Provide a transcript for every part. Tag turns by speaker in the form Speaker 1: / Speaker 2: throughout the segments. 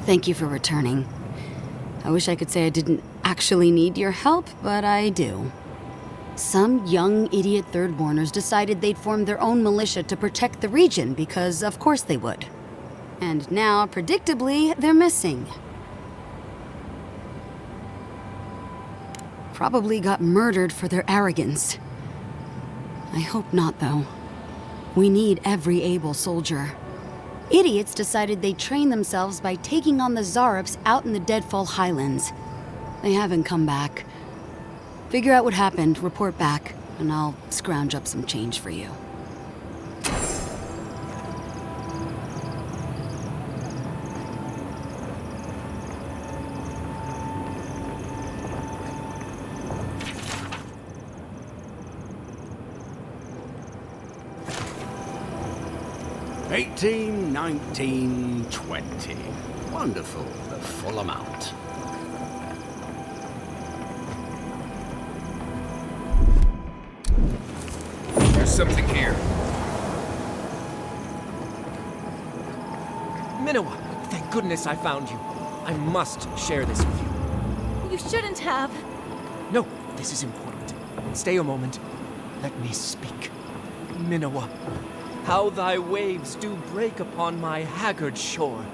Speaker 1: Thank you for returning. I wish I could say I didn't actually need your help, but I do. Some young idiot Thirdborners decided they'd form their own militia to protect the region because of course they would. And now, predictably, they're missing. Probably got murdered for their arrogance. I hope not, though. We need every able soldier. Idiots decided they'd train themselves by taking on the Zarups out in the Deadfall Highlands. They haven't come back. Figure out what happened, report back, and I'll scrounge up some change for you.
Speaker 2: $18, $19, $20. Wonderful, the full amount.
Speaker 3: There's something here.
Speaker 4: Minowa, thank goodness I found you. I must share this with you.
Speaker 5: You shouldn't have.
Speaker 4: No, this is important. Stay a moment. Let me speak. Minowa, how thy waves do break upon my haggard shore.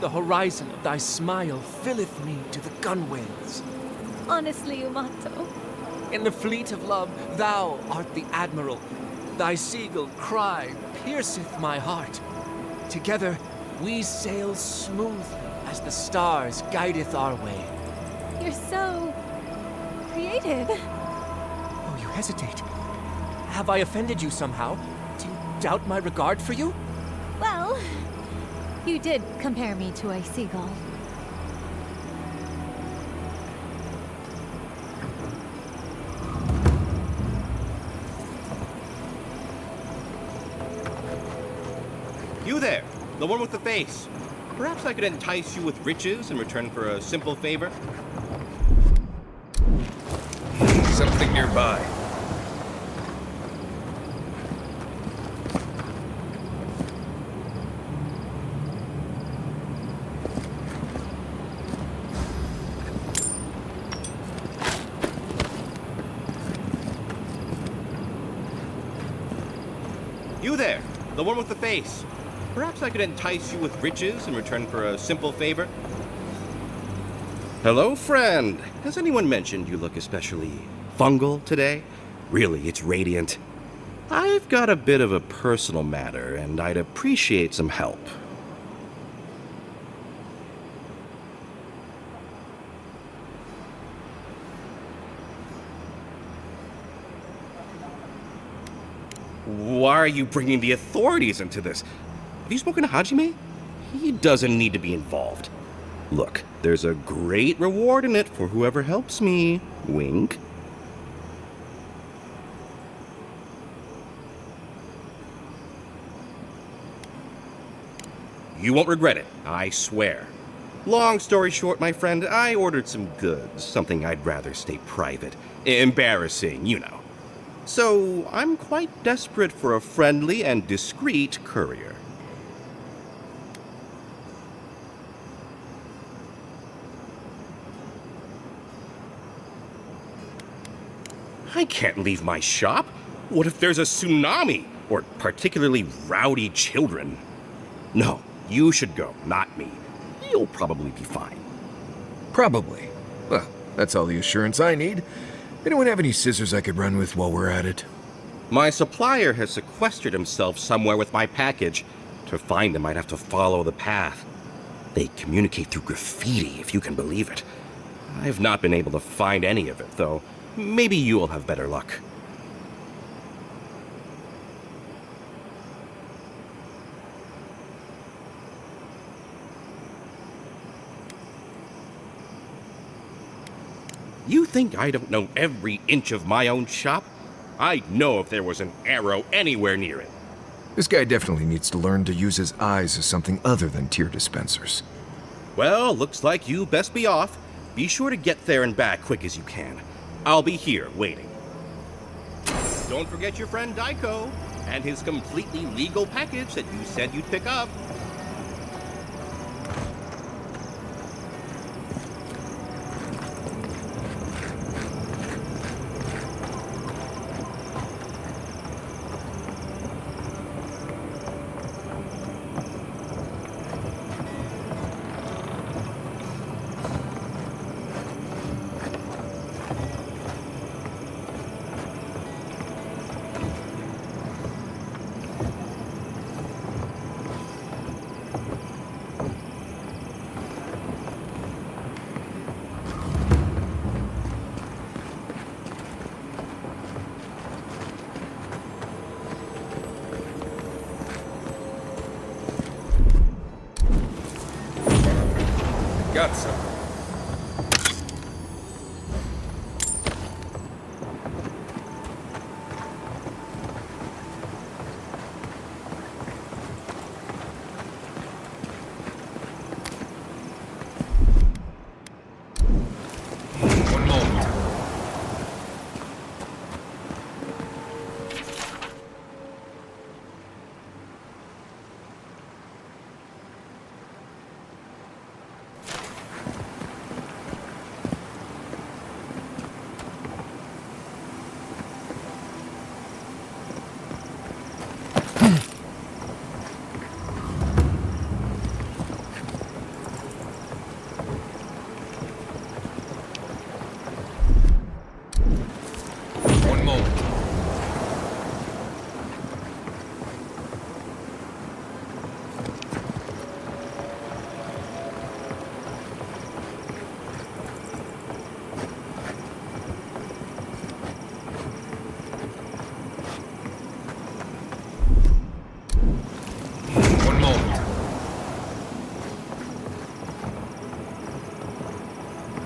Speaker 4: The horizon of thy smile filleth me to the gunwales.
Speaker 5: Honestly, Umato.
Speaker 4: In the fleet of love, thou art the admiral. Thy seagull cry pierceth my heart. Together, we sail smoothly as the stars guideth our way.
Speaker 5: You're so... creative.
Speaker 4: Oh, you hesitate. Have I offended you somehow? Do you doubt my regard for you?
Speaker 5: Well, you did compare me to a seagull.
Speaker 6: You there, the one with the face. Perhaps I could entice you with riches in return for a simple favor?
Speaker 3: Something nearby.
Speaker 6: You there, the one with the face. Perhaps I could entice you with riches in return for a simple favor? Hello, friend. Has anyone mentioned you look especially fungal today? Really, it's radiant. I've got a bit of a personal matter, and I'd appreciate some help. Why are you bringing the authorities into this? Have you spoken to Hajime? He doesn't need to be involved. Look, there's a great reward in it for whoever helps me. Wink. You won't regret it, I swear. Long story short, my friend, I ordered some goods, something I'd rather stay private. Embarrassing, you know. So, I'm quite desperate for a friendly and discreet courier. I can't leave my shop. What if there's a tsunami? Or particularly rowdy children? No, you should go, not me. You'll probably be fine.
Speaker 3: Probably. Well, that's all the assurance I need. Anyone have any scissors I could run with while we're at it?
Speaker 6: My supplier has sequestered himself somewhere with my package. To find him, I'd have to follow the path. They communicate through graffiti, if you can believe it. I've not been able to find any of it, though. Maybe you'll have better luck. You think I don't know every inch of my own shop? I'd know if there was an arrow anywhere near it.
Speaker 3: This guy definitely needs to learn to use his eyes as something other than tear dispensers.
Speaker 6: Well, looks like you best be off. Be sure to get there and back quick as you can. I'll be here waiting. Don't forget your friend Daiko and his completely legal package that you said you'd pick up.
Speaker 3: Got something. One moment. One moment. One moment.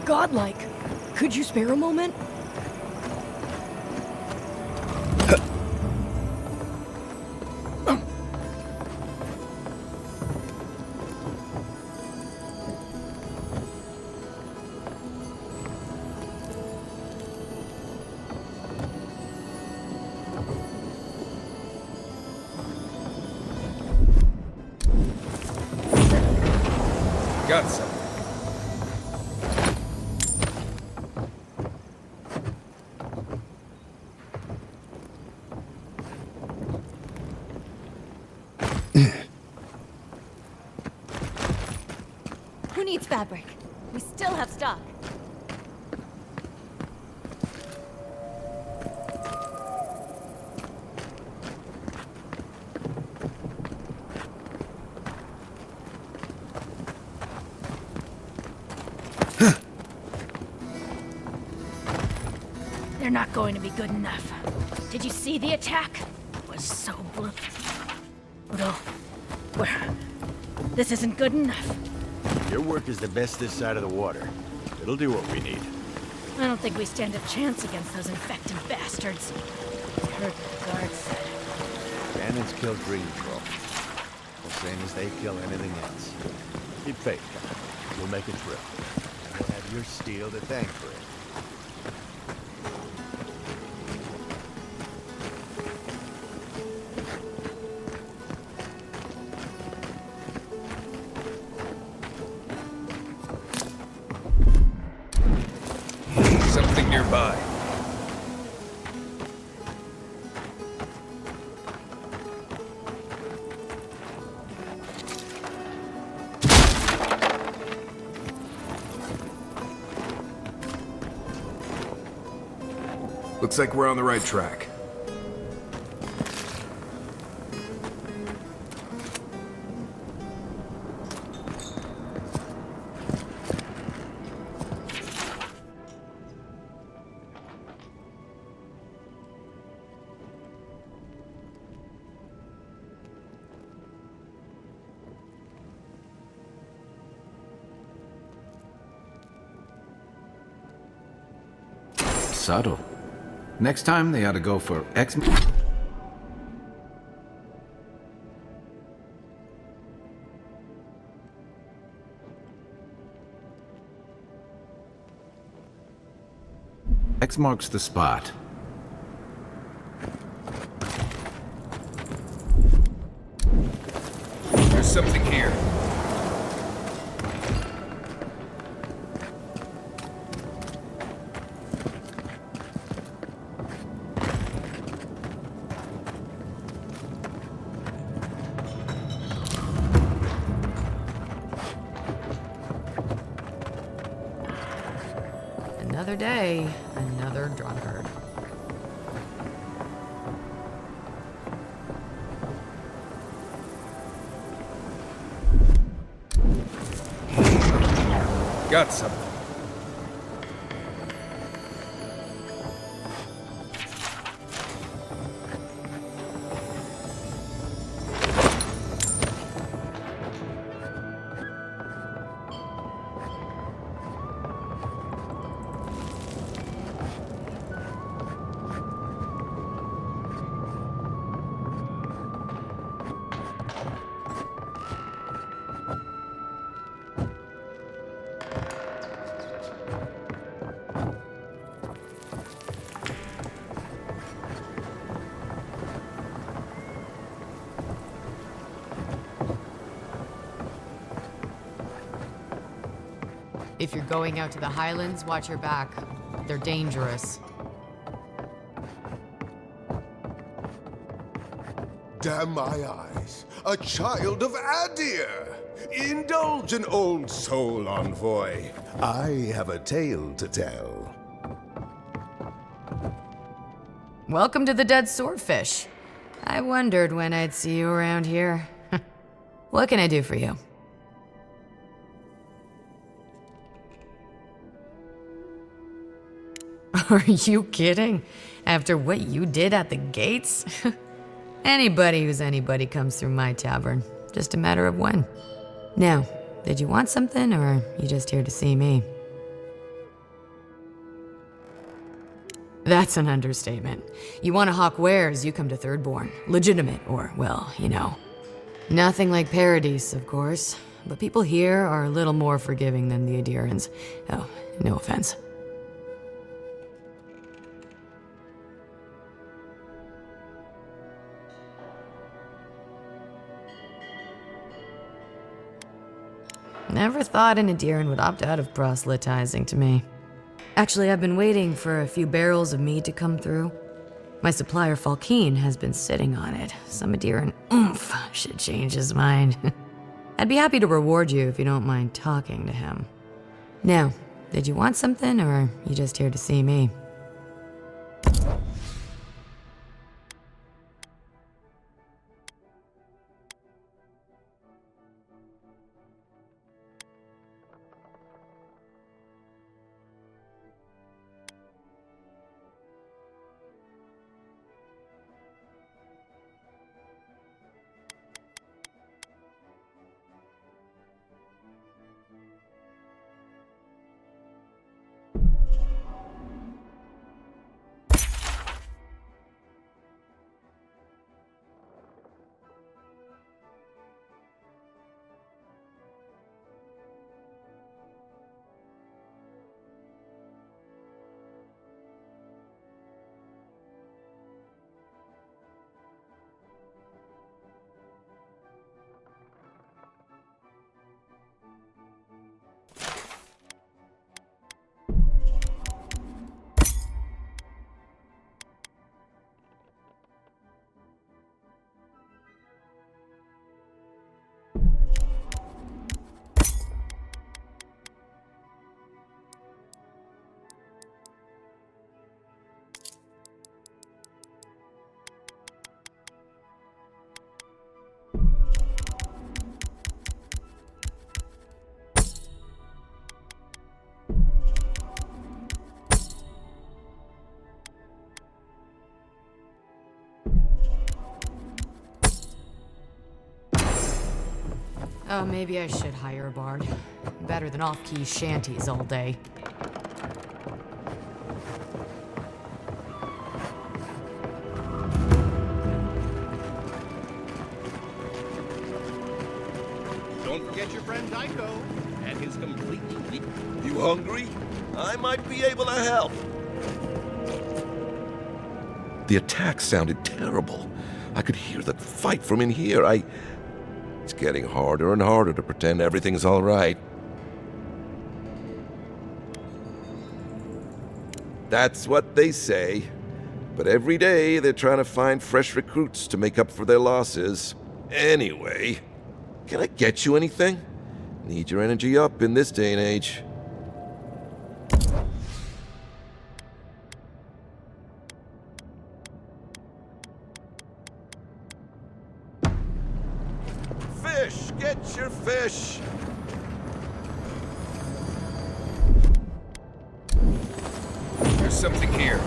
Speaker 7: Godlike. Could you spare a moment?
Speaker 3: Got something.
Speaker 5: Who needs fabric? We still have stock.
Speaker 7: They're not going to be good enough. Did you see the attack? It was so brutal. This isn't good enough.
Speaker 8: Your work is the best this side of the water. It'll do what we need.
Speaker 7: I don't think we stand a chance against those infected bastards. I heard the guard said.
Speaker 8: Bandits kill Green Troll. The same as they kill anything else. Keep faith, guys. You'll make it through. And you'll have your steel to thank for it.
Speaker 3: Something nearby. Looks like we're on the right track.
Speaker 2: Subtle. Next time they ought to go for X. X marks the spot.
Speaker 3: There's something here.
Speaker 9: Another day, another drunkard.
Speaker 3: Got something.
Speaker 9: If you're going out to the Highlands, watch your back. They're dangerous.
Speaker 10: Damn my eyes. A child of Adir! Indulge an old soul, envoy. I have a tale to tell.
Speaker 9: Welcome to the Dead Swordfish. I wondered when I'd see you around here. What can I do for you? Are you kidding? After what you did at the gates? Anybody who's anybody comes through my tavern. Just a matter of when. Now, did you want something, or are you just here to see me? That's an understatement. You want to hawk wares, you come to Thirdborn. Legitimate, or, well, you know. Nothing like Paradise, of course. But people here are a little more forgiving than the Adirans. Oh, no offense. Never thought an Adiran would opt out of proselytizing to me. Actually, I've been waiting for a few barrels of mead to come through. My supplier Falkeen has been sitting on it. Some Adiran oomph should change his mind. I'd be happy to reward you if you don't mind talking to him. Now, did you want something, or are you just here to see me? Oh, maybe I should hire a bard. Better than off-key shanties all day.
Speaker 6: Don't forget your friend Daiko and his completely...
Speaker 10: You hungry? I might be able to help. The attack sounded terrible. I could hear that fight from in here. It's getting harder and harder to pretend everything's all right. That's what they say. But every day they're trying to find fresh recruits to make up for their losses. Anyway, can I get you anything? Need your energy up in this day and age. Fish! Get your fish!
Speaker 3: There's something here.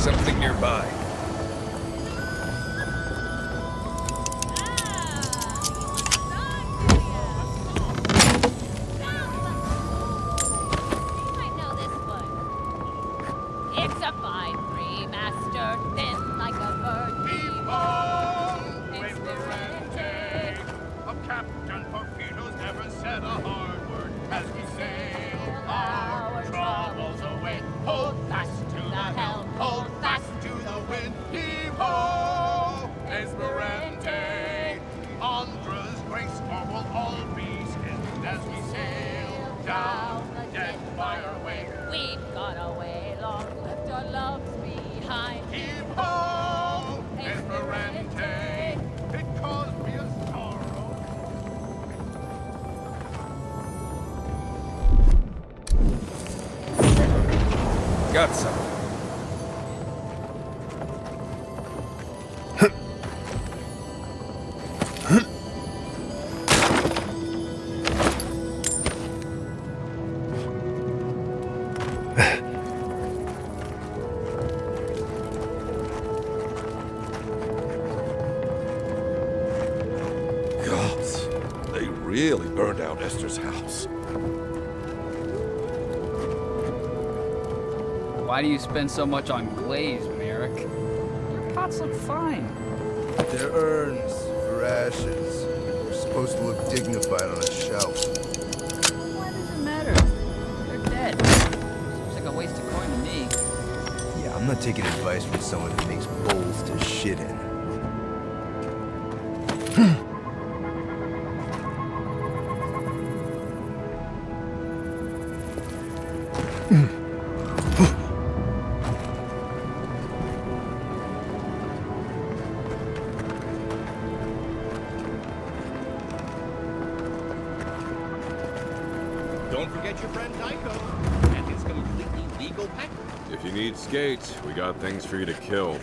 Speaker 3: Something nearby.
Speaker 7: It's a 5-3.
Speaker 11: my master, thin like a bird.
Speaker 12: Heave-ho! Brave Ferrante! A Captain Porfido's never said a hard word as we sail our troubles away. Hold fast to the helm, hold fast to the wind. Heave-ho! Esperante! Andra's grace or will all be skinned as we sail down the dead fire way.
Speaker 11: We've gone away long, left our loves behind.
Speaker 12: Heave-ho! Esperante! It caused me a sorrow.
Speaker 3: Got some.
Speaker 10: Gods, they really burned out Esther's house.
Speaker 13: Why do you spend so much on glaze, Merrick? Your pots look fine.
Speaker 14: They're urns for ashes. They're supposed to look dignified on a shelf.
Speaker 13: Why does it matter? They're dead. Seems like a waste of coin to me.
Speaker 14: Yeah, I'm not taking advice from someone who makes bowls to shit in.
Speaker 12: Don't forget your friend Daiko and his completely legal package.
Speaker 15: If you need skates, we got things for you to kill.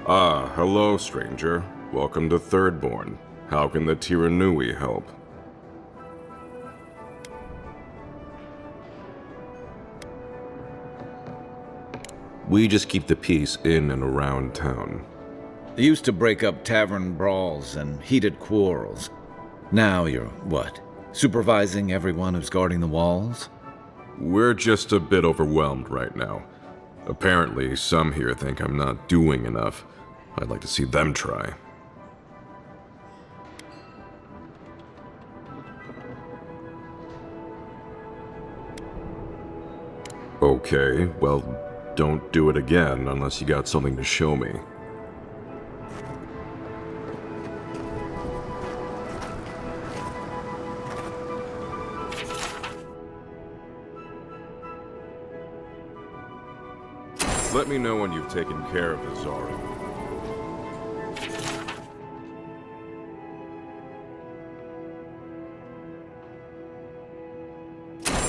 Speaker 15: Ah, hello, stranger. Welcome to Thirdborn. How can the Tiranui help? We just keep the peace in and around town.
Speaker 2: They used to break up tavern brawls and heated quarrels. Now you're, what, supervising everyone who's guarding the walls?
Speaker 15: We're just a bit overwhelmed right now. Apparently, some here think I'm not doing enough. I'd like to see them try. Okay, well, don't do it again unless you got something to show me. Let me know when you've taken care of the Zara.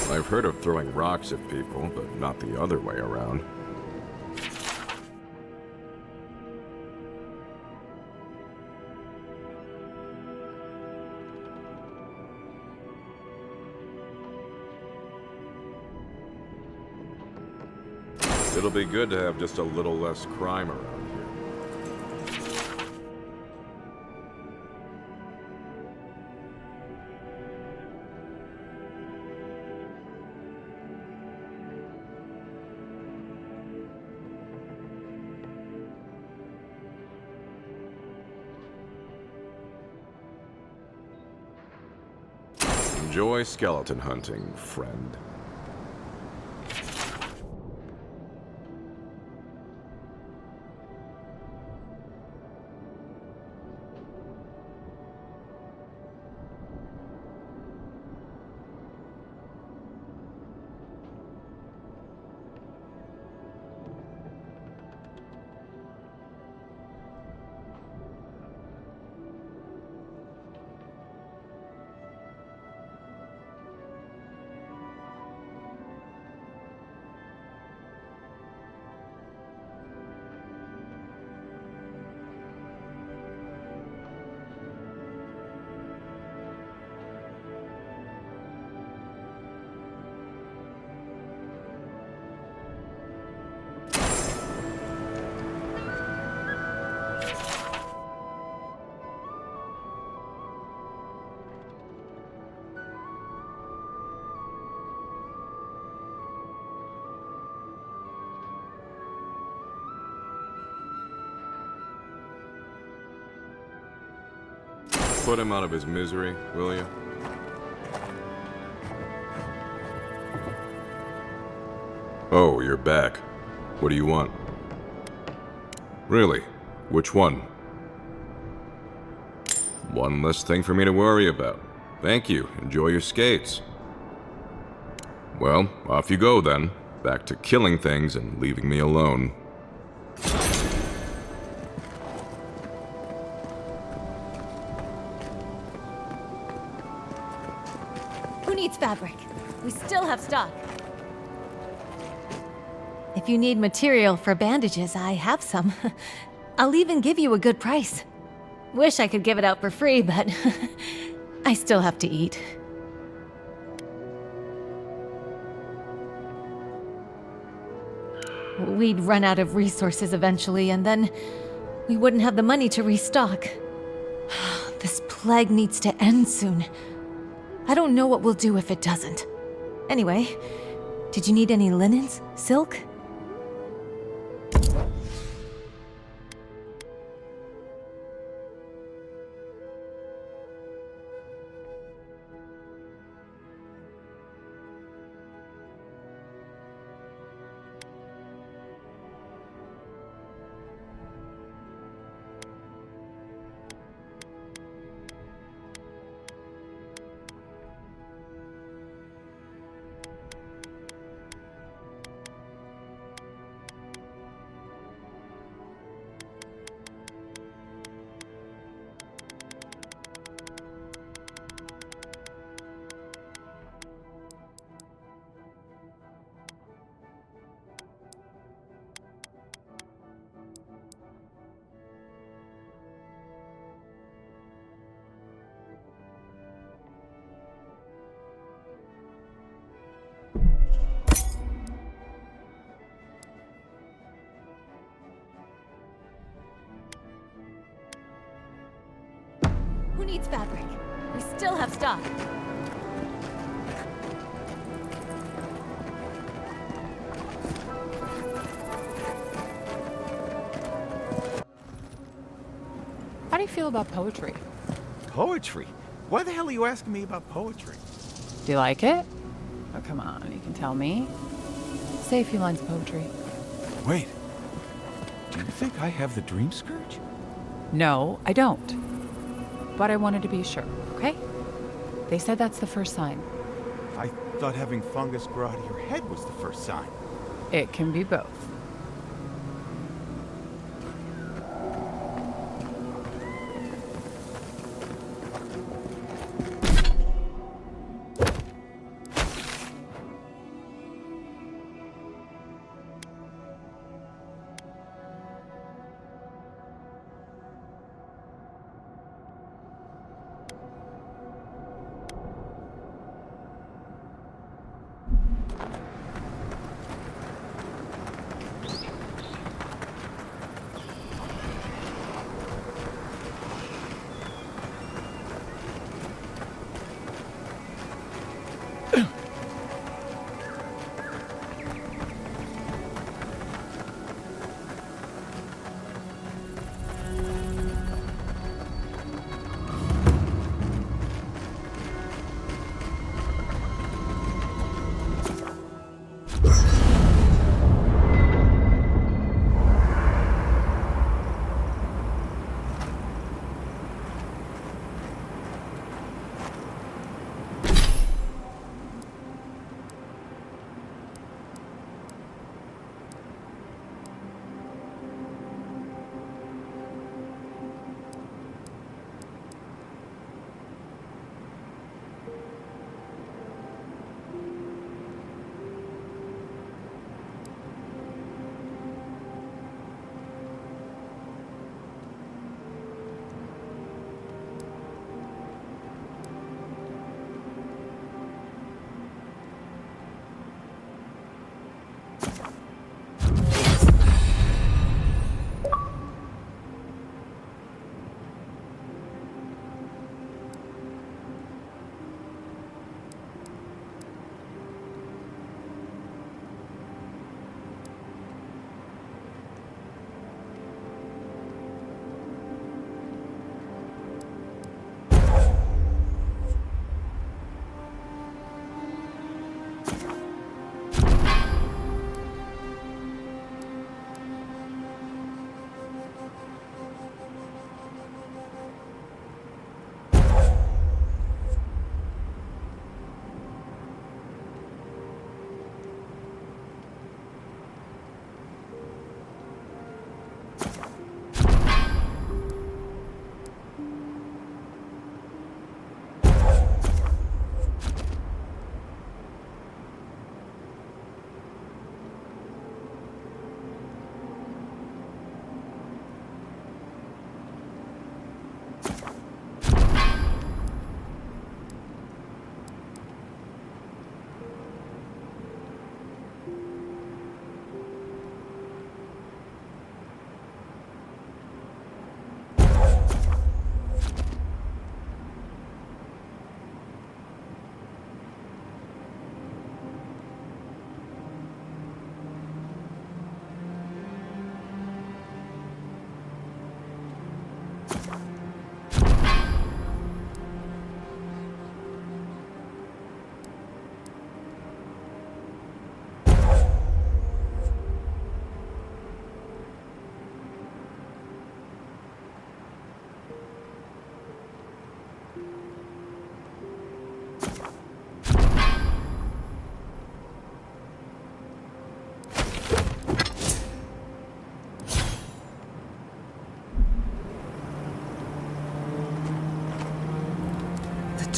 Speaker 15: I've heard of throwing rocks at people, but not the other way around. It'll be good to have just a little less crime around here. Enjoy skeleton hunting, friend. Put him out of his misery, will you? Oh, you're back. What do you want? Really? Which one? One less thing for me to worry about. Thank you. Enjoy your skates. Well, off you go then. Back to killing things and leaving me alone.
Speaker 5: Who needs fabric? We still have stock. If you need material for bandages, I have some. I'll even give you a good price. Wish I could give it out for free, but I still have to eat. We'd run out of resources eventually, and then we wouldn't have the money to restock. This plague needs to end soon. I don't know what we'll do if it doesn't. Anyway, did you need any linens? Silk? Who needs fabric? We still have stock.
Speaker 16: How do you feel about poetry?
Speaker 17: Poetry? Why the hell are you asking me about poetry?
Speaker 16: Do you like it? Oh, come on, you can tell me. Say a few lines of poetry.
Speaker 17: Wait. Do you think I have the Dream Scourge?
Speaker 16: No, I don't. But I wanted to be sure, okay? They said that's the first sign.
Speaker 17: I thought having fungus grow out of your head was the first sign.
Speaker 16: It can be both.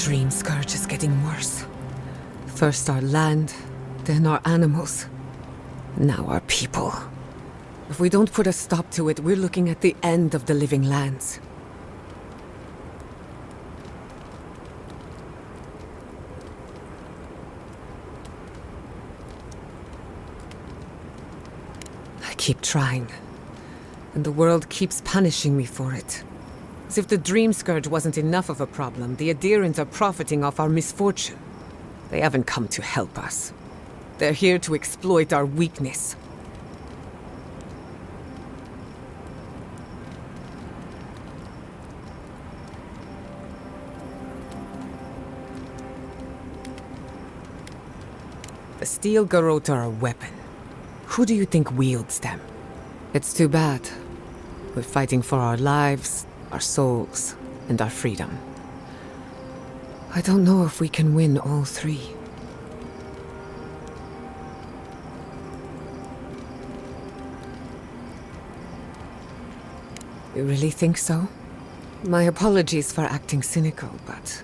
Speaker 18: dream scourge is getting worse. First our land, then our animals. Now our people. If we don't put a stop to it, we're looking at the end of the living lands. I keep trying, and the world keeps punishing me for it. As if the dream scourge wasn't enough of a problem, the adherents are profiting off our misfortune. They haven't come to help us. They're here to exploit our weakness. The steel garrote are a weapon. Who do you think wields them? It's too bad. We're fighting for our lives, our souls, and our freedom. I don't know if we can win all three. You really think so? My apologies for acting cynical, but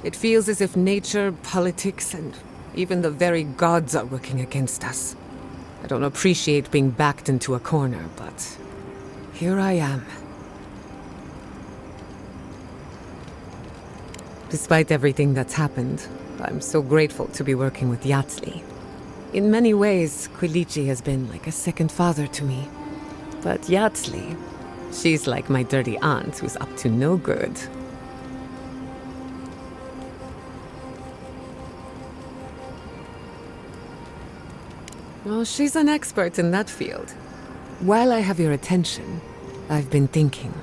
Speaker 18: it feels as if nature, politics, and even the very gods are working against us. I don't appreciate being backed into a corner, but here I am. Despite everything that's happened, I'm so grateful to be working with Yatsli. In many ways, Quilichi has been like a second father to me. But Yatsli, she's like my dirty aunt who's up to no good. Well, she's an expert in that field. While I have your attention, I've been thinking.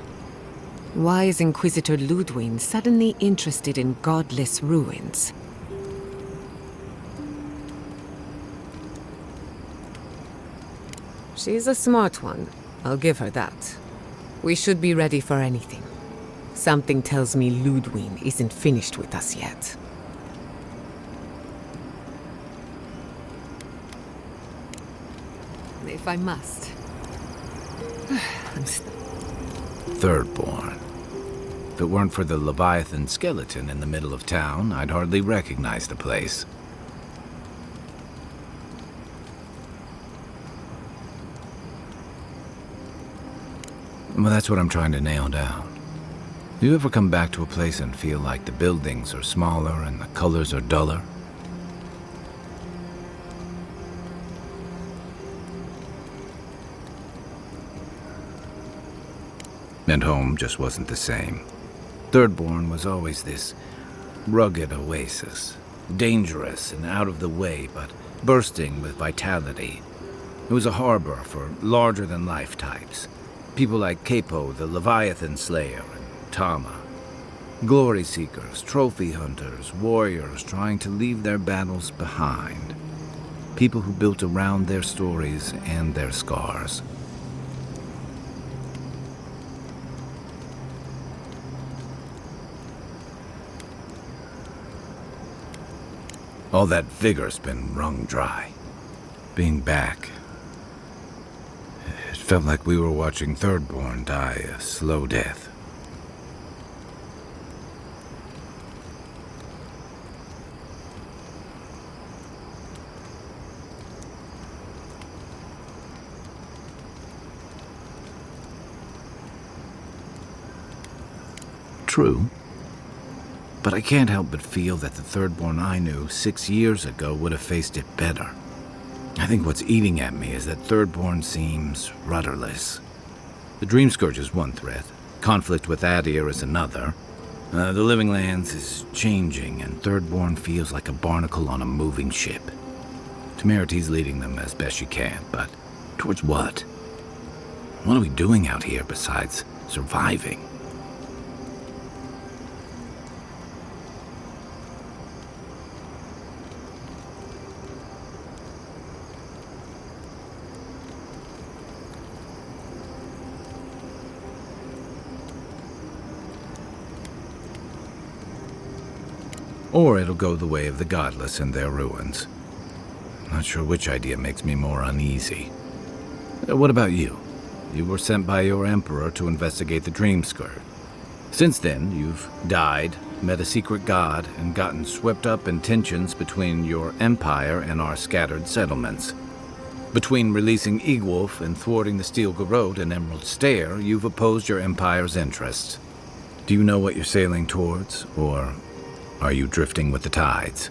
Speaker 18: Why is Inquisitor Ludwig suddenly interested in godless ruins? She's a smart one, I'll give her that. We should be ready for anything. Something tells me Ludwig isn't finished with us yet. If I must.
Speaker 2: Thirdborn. If it weren't for the Leviathan skeleton in the middle of town, I'd hardly recognize the place. Well, that's what I'm trying to nail down. Do you ever come back to a place and feel like the buildings are smaller and the colors are duller? And home just wasn't the same. Thirdborn was always this rugged oasis, dangerous and out of the way, but bursting with vitality. It was a harbor for larger-than-life types. People like Capo, the Leviathan Slayer, and Tama. Glory seekers, trophy hunters, warriors trying to leave their battles behind. People who built around their stories and their scars. All that vigor's been wrung dry. Being back, it felt like we were watching Thirdborn die a slow death. True. But I can't help but feel that the Thirdborn I knew 6 years ago would have faced it better. I think what's eating at me is that Thirdborn seems rudderless. The Dream Scourge is one threat, conflict with Adir is another. The Living Lands is changing, and Thirdborn feels like a barnacle on a moving ship. Temerti's leading them as best she can, but towards what? What are we doing out here besides surviving? Or it'll go the way of the godless and their ruins. Not sure which idea makes me more uneasy. What about you? You were sent by your emperor to investigate the Dream Scourge. Since then, you've died, met a secret god, and gotten swept up in tensions between your empire and our scattered settlements. Between releasing Egwolf and thwarting the Steel Garrote and Emerald Stair, you've opposed your empire's interests. Do you know what you're sailing towards, or are you drifting with the tides?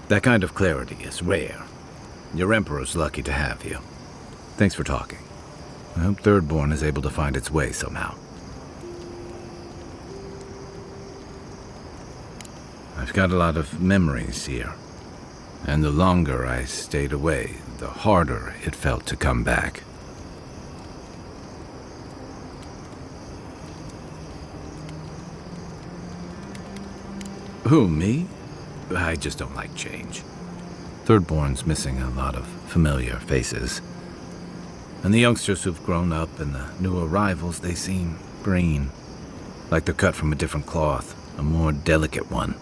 Speaker 2: That kind of clarity is rare. Your Emperor's lucky to have you. Thanks for talking. I hope Thirdborn is able to find its way somehow. I've got a lot of memories here. And the longer I stayed away, the harder it felt to come back. Who, me? I just don't like change. Thirdborn's missing a lot of familiar faces. And the youngsters who've grown up and the new arrivals, they seem green. Like they're cut from a different cloth, a more delicate one.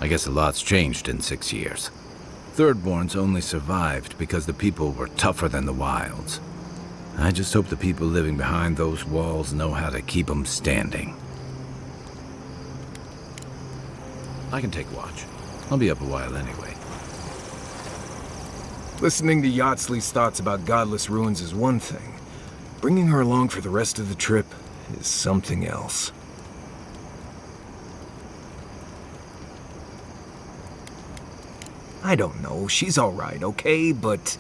Speaker 2: I guess a lot's changed in 6 years. Thirdborn's only survived because the people were tougher than the wilds. I just hope the people living behind those walls know how to keep them standing. I can take watch. I'll be up a while anyway.
Speaker 3: Listening to Yatsley's thoughts about godless ruins is one thing. Bringing her along for the rest of the trip is something else. I don't know, she's alright, okay? But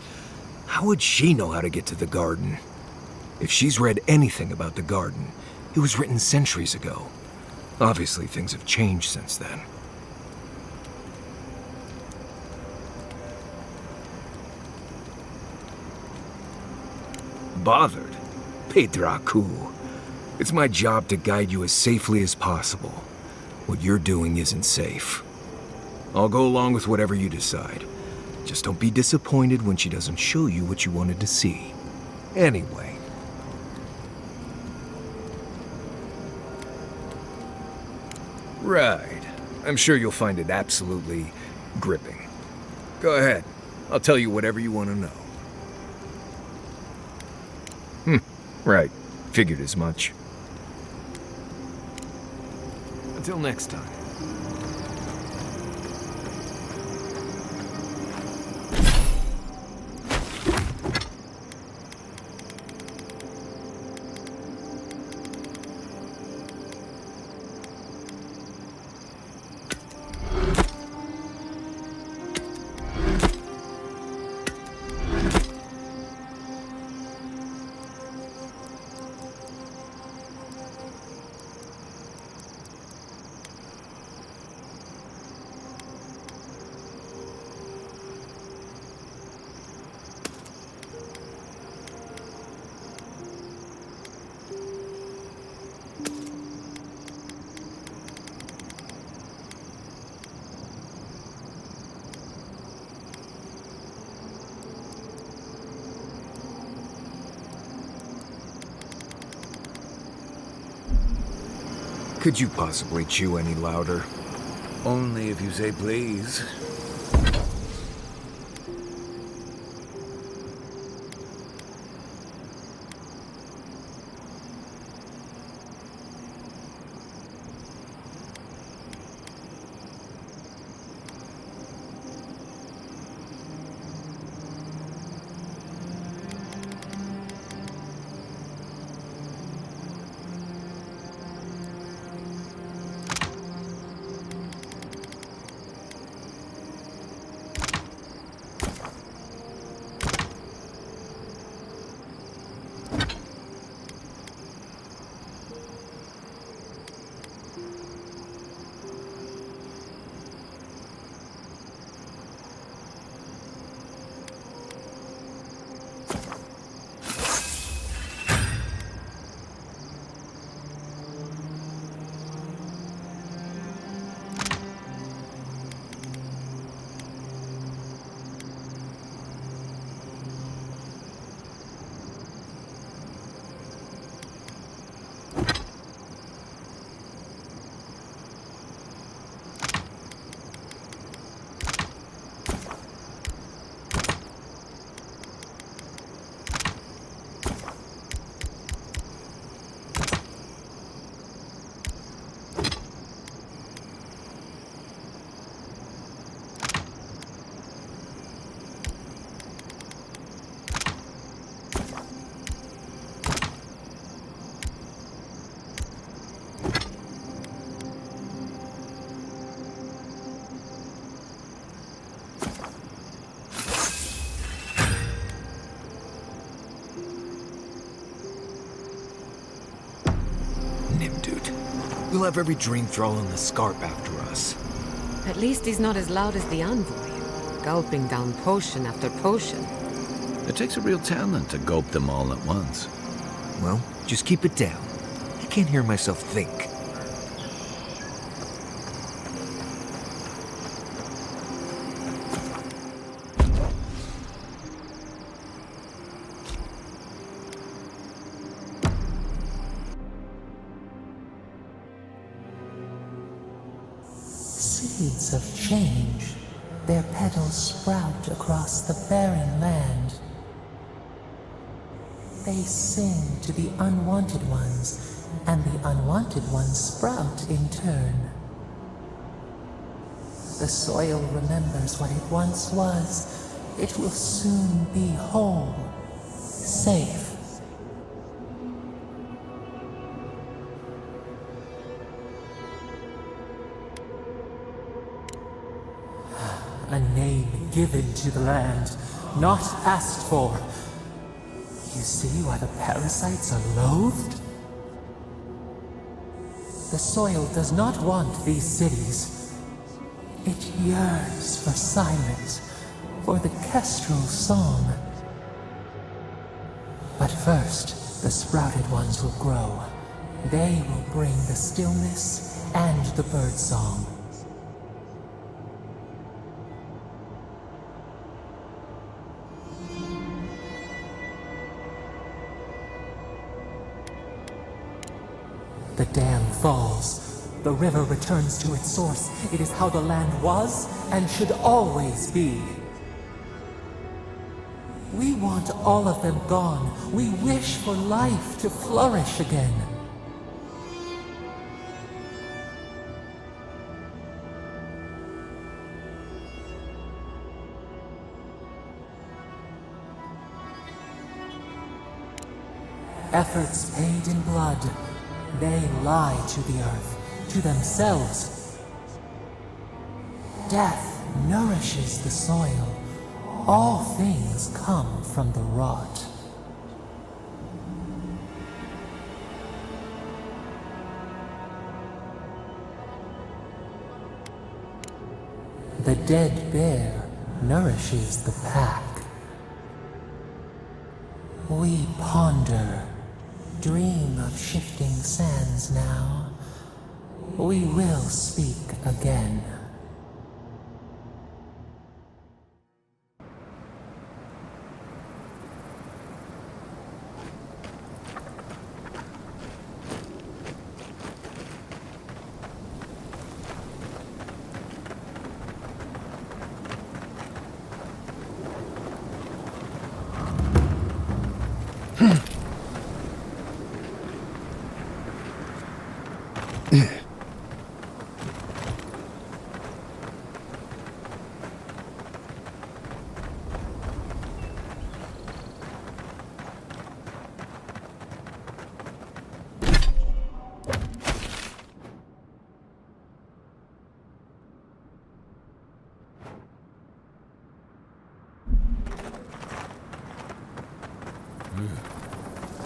Speaker 3: how would she know how to get to the garden? If she's read anything about the garden, it was written centuries ago. Obviously, things have changed since then. Bothered? Pedraku. It's my job to guide you as safely as possible. What you're doing isn't safe. I'll go along with whatever you decide. Just don't be disappointed when she doesn't show you what you wanted to see. Anyway. Right. I'm sure you'll find it absolutely gripping. Go ahead. I'll tell you whatever you want to know. Right. Figured as much. Until next time. Could you possibly chew any louder?
Speaker 2: Only if you say please.
Speaker 3: We'll have every dream thrall in the Scarp after us.
Speaker 18: At least he's not as loud as the envoy, gulping down potion after potion.
Speaker 2: It takes a real talent to gulp them all at once.
Speaker 3: Well, just keep it down. I can't hear myself think.
Speaker 19: Seeds of change, their petals sprout across the barren land. They sing to the unwanted ones, and the unwanted ones sprout in turn. The soil remembers what it once was. It will soon be whole, safe. A name given to the land, not asked for. You see why the parasites are loathed? The soil does not want these cities. It yearns for silence, for the kestrel song. But first, the sprouted ones will grow. They will bring the stillness and the bird song. The dam falls. The river returns to its source. It is how the land was and should always be. We want all of them gone. We wish for life to flourish again. Efforts paid in blood. They lie to the earth, to themselves. Death nourishes the soil. All things come from the rot. The dead bear nourishes the pack. We ponder. Dream of shifting sands now. We will speak again.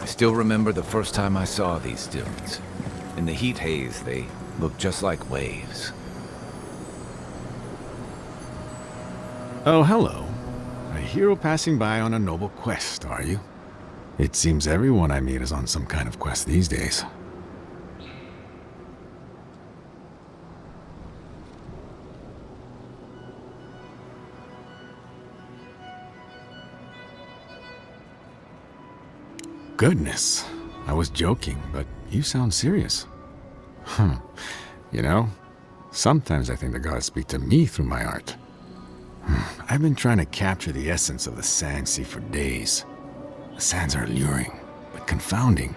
Speaker 2: I still remember the first time I saw these dunes. In the heat haze, they looked just like waves.
Speaker 20: Oh, hello. A hero passing by on a noble quest, are you? It seems everyone I meet is on some kind of quest these days. Goodness, I was joking, but you sound serious. You know, sometimes I think the gods speak to me through my art. I've been trying to capture the essence of the sand sea for days. The sands are alluring, but confounding.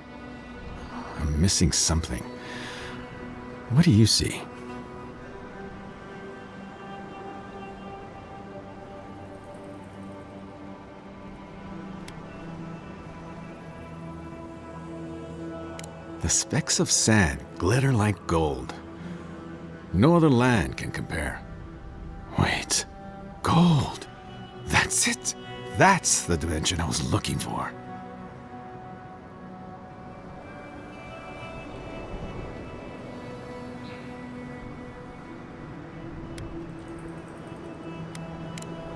Speaker 20: I'm missing something. What do you see? The specks of sand glitter like gold. No other land can compare. Wait, gold. That's it. That's the dimension I was looking for.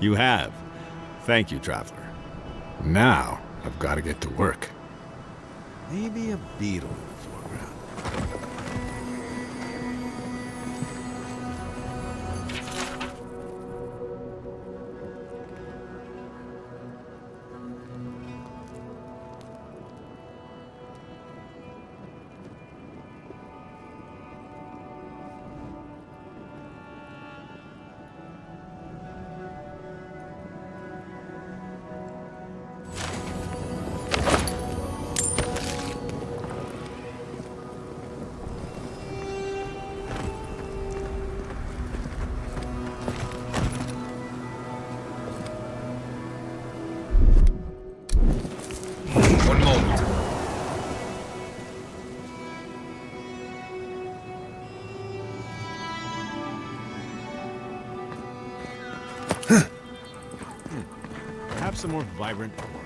Speaker 20: You have. Thank you, Traveler. Now, I've got to get to work. Maybe a beetle in the foreground. Perhaps some more vibrant orange.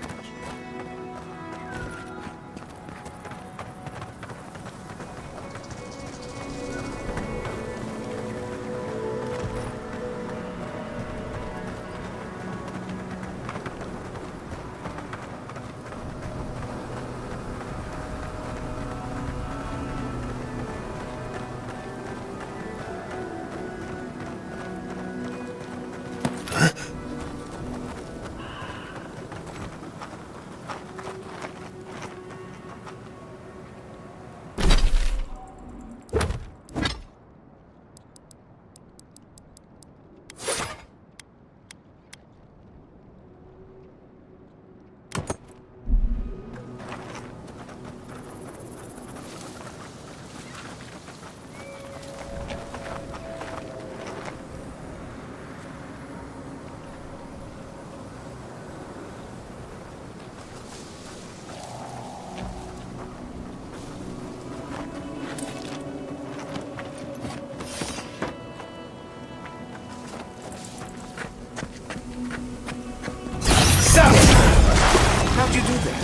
Speaker 2: How'd you do that?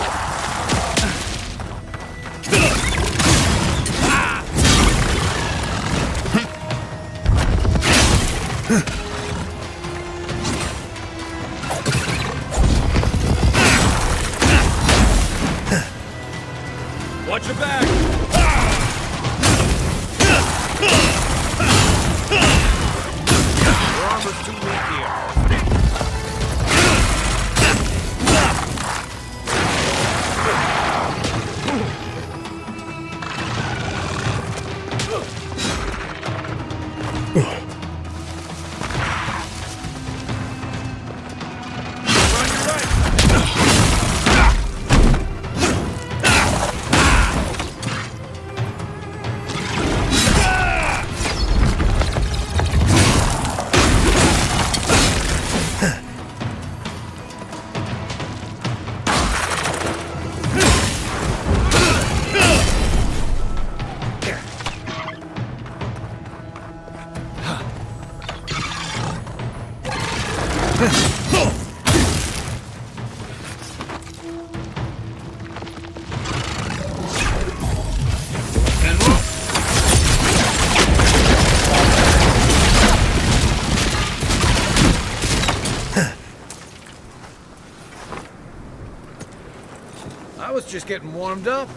Speaker 3: Watch your back! Your armor's too weak here.
Speaker 2: I was just getting warmed up.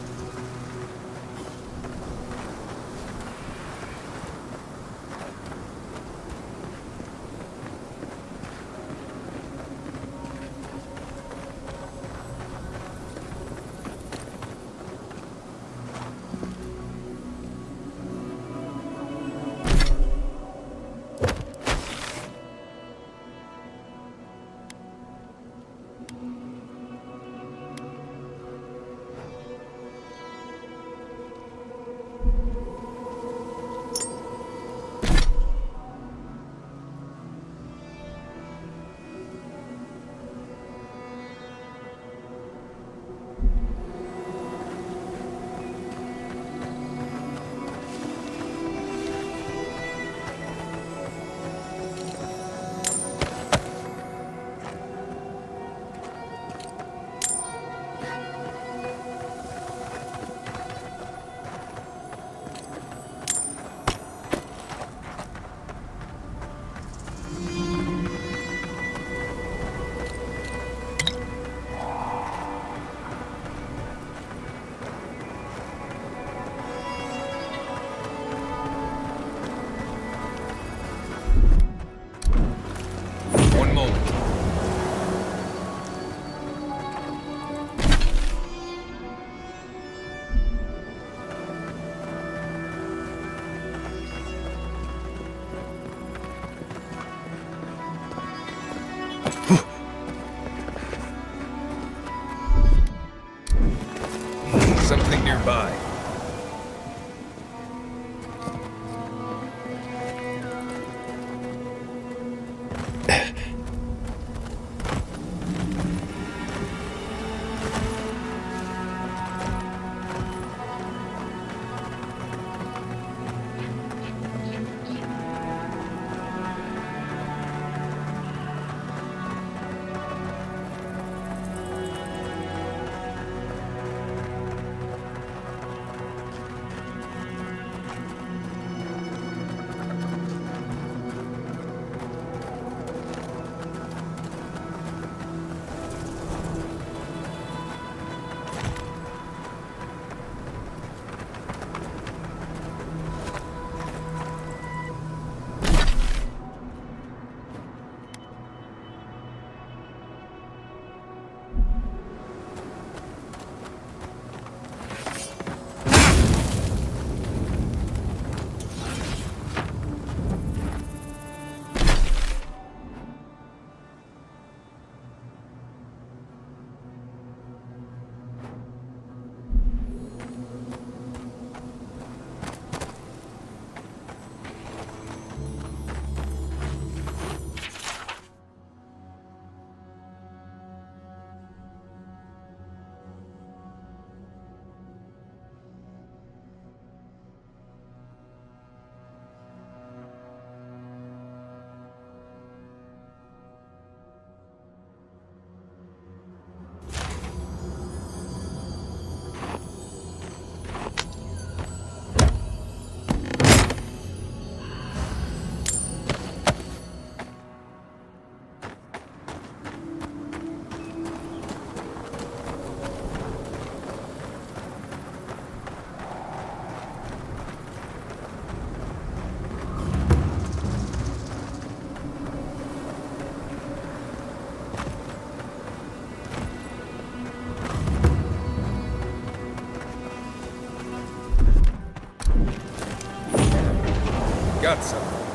Speaker 3: got something.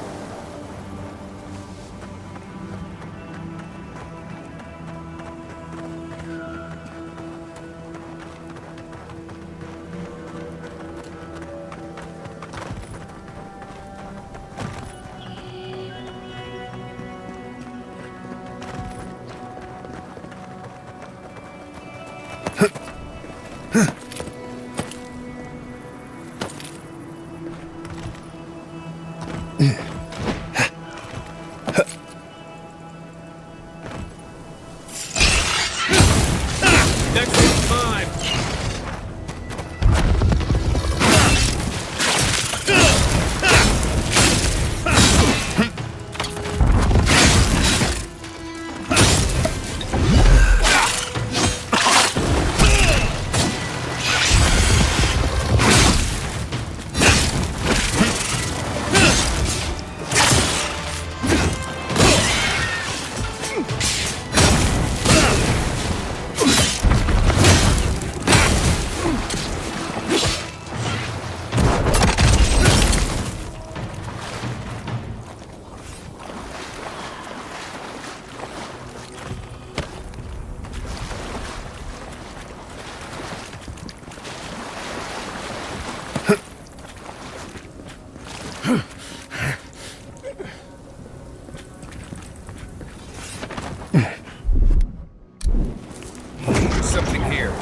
Speaker 3: Something here.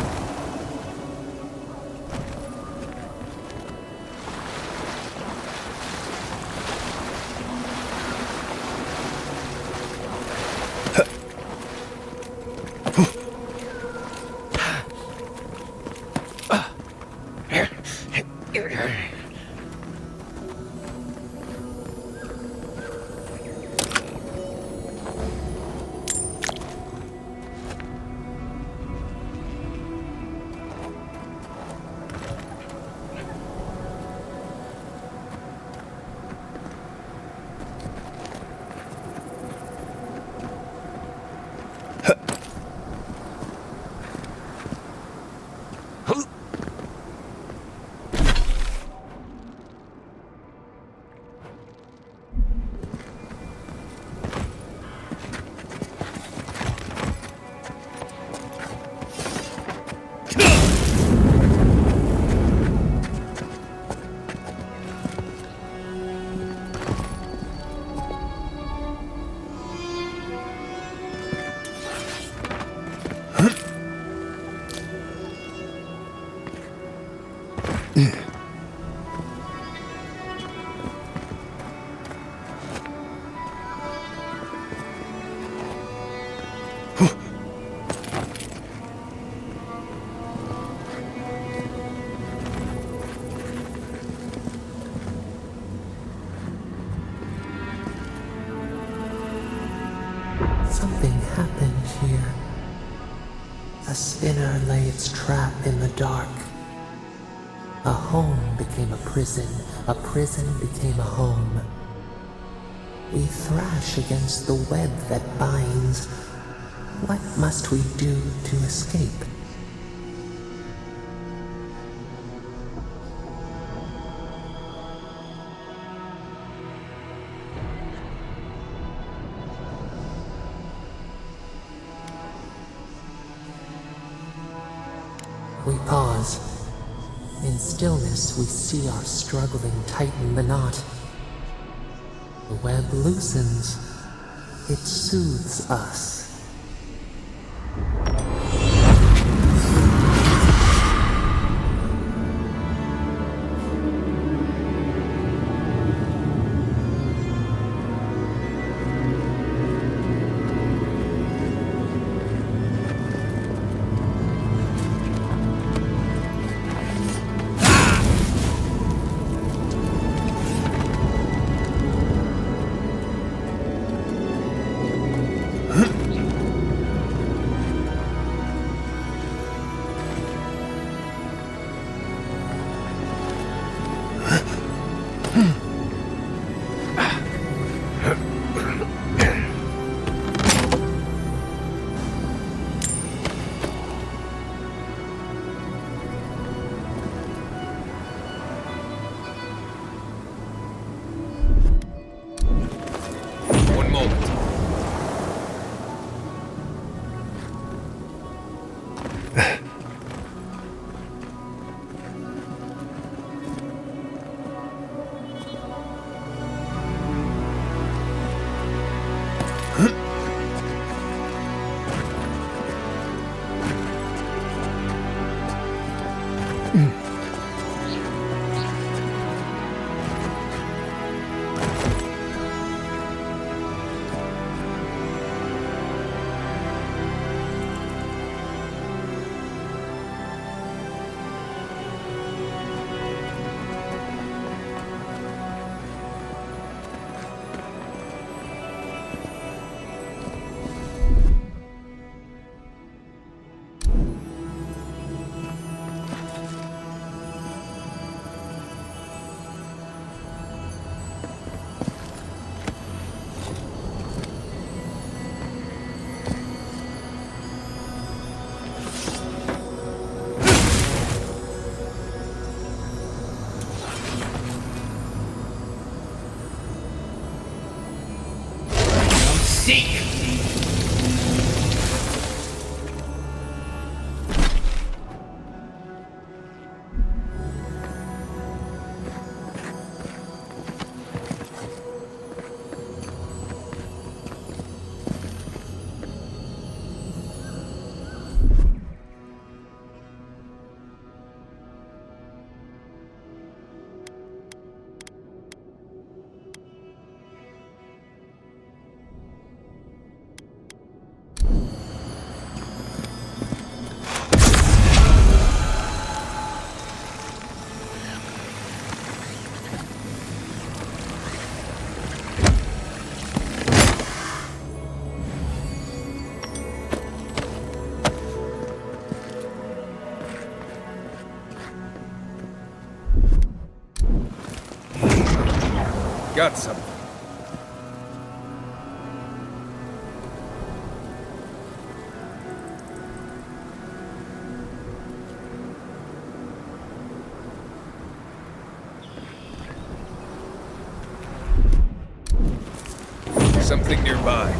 Speaker 19: Something happened here. A sinner lay its trap in the dark. A home became a prison became a home. We thrash against the web that binds. What must we do to escape? We pause. In stillness, we see our struggling tighten the knot. The web loosens. It soothes us.
Speaker 12: seek!
Speaker 3: Got something. Something nearby.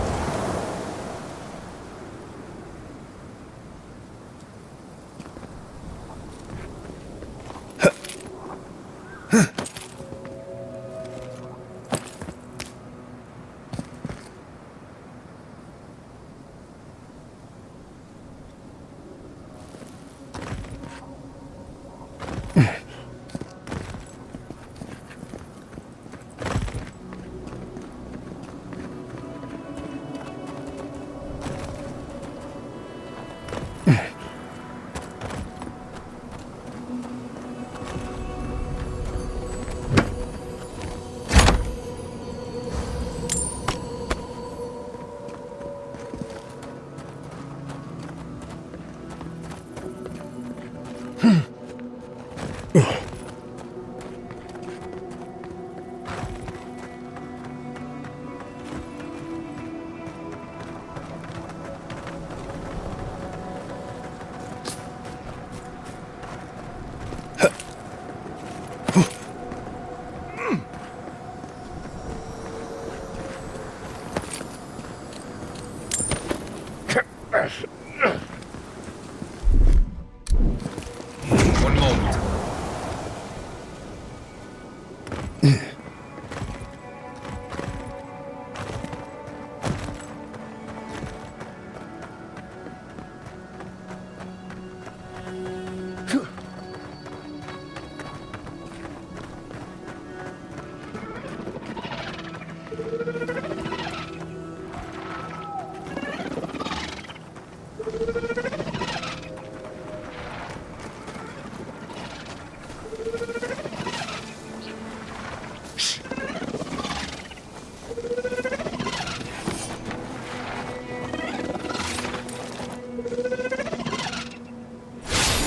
Speaker 3: One moment.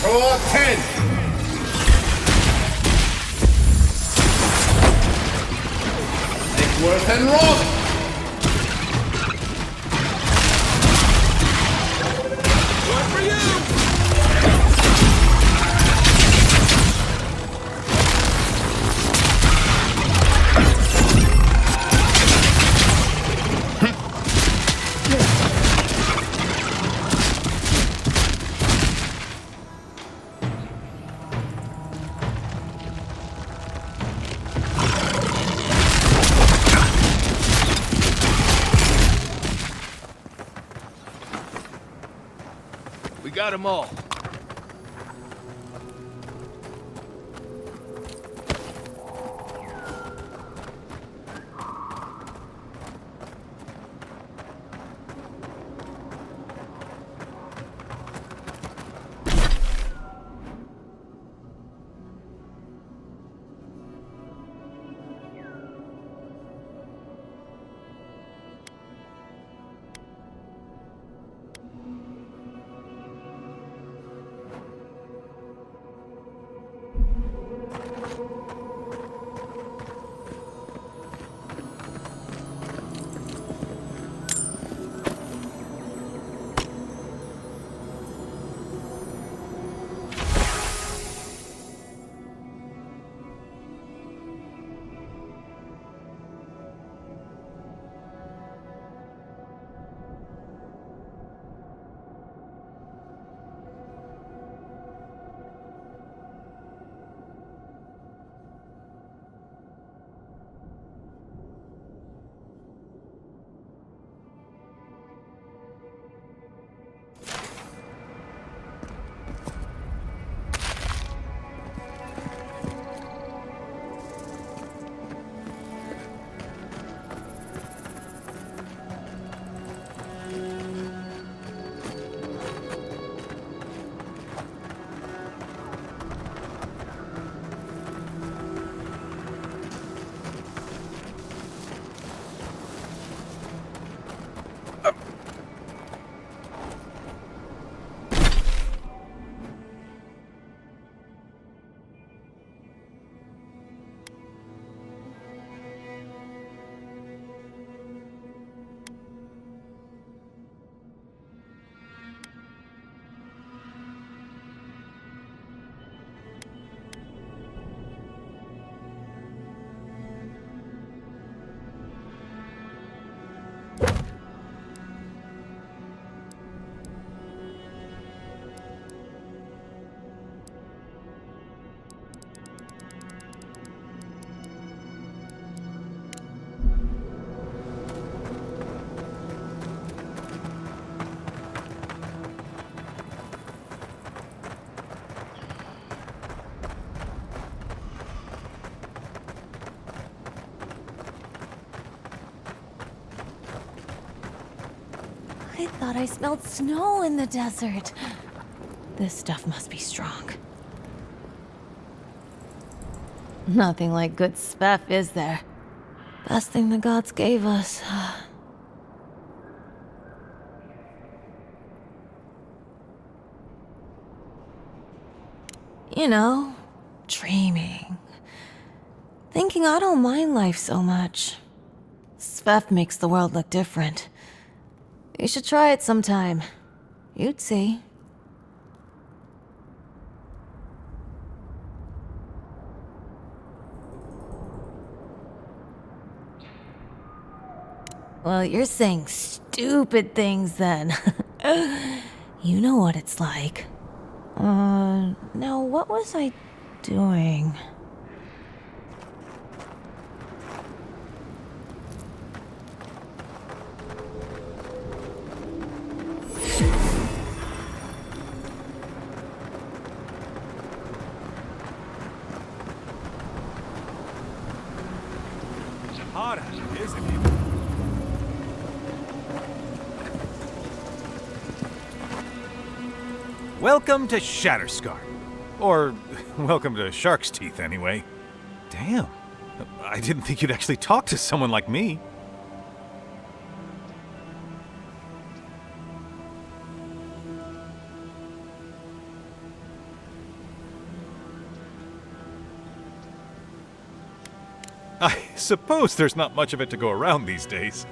Speaker 12: Draw 10! Nickworth and Robe! One for you! We got them all.
Speaker 5: I thought I smelled snow in the desert. This stuff must be strong. Nothing like good spef, is there? Best thing the gods gave us. You know, dreaming. Thinking I don't mind life so much. Spef makes the world look different. You should try it sometime. You'd see. Well, you're saying stupid things then. You know what it's like. Now what was I doing?
Speaker 17: Hot out, isn't it? Welcome to Shatterscarp. Or, welcome to Shark's Teeth, anyway. Damn. I didn't think you'd actually talk to someone like me. I suppose there's not much of it to go around these days.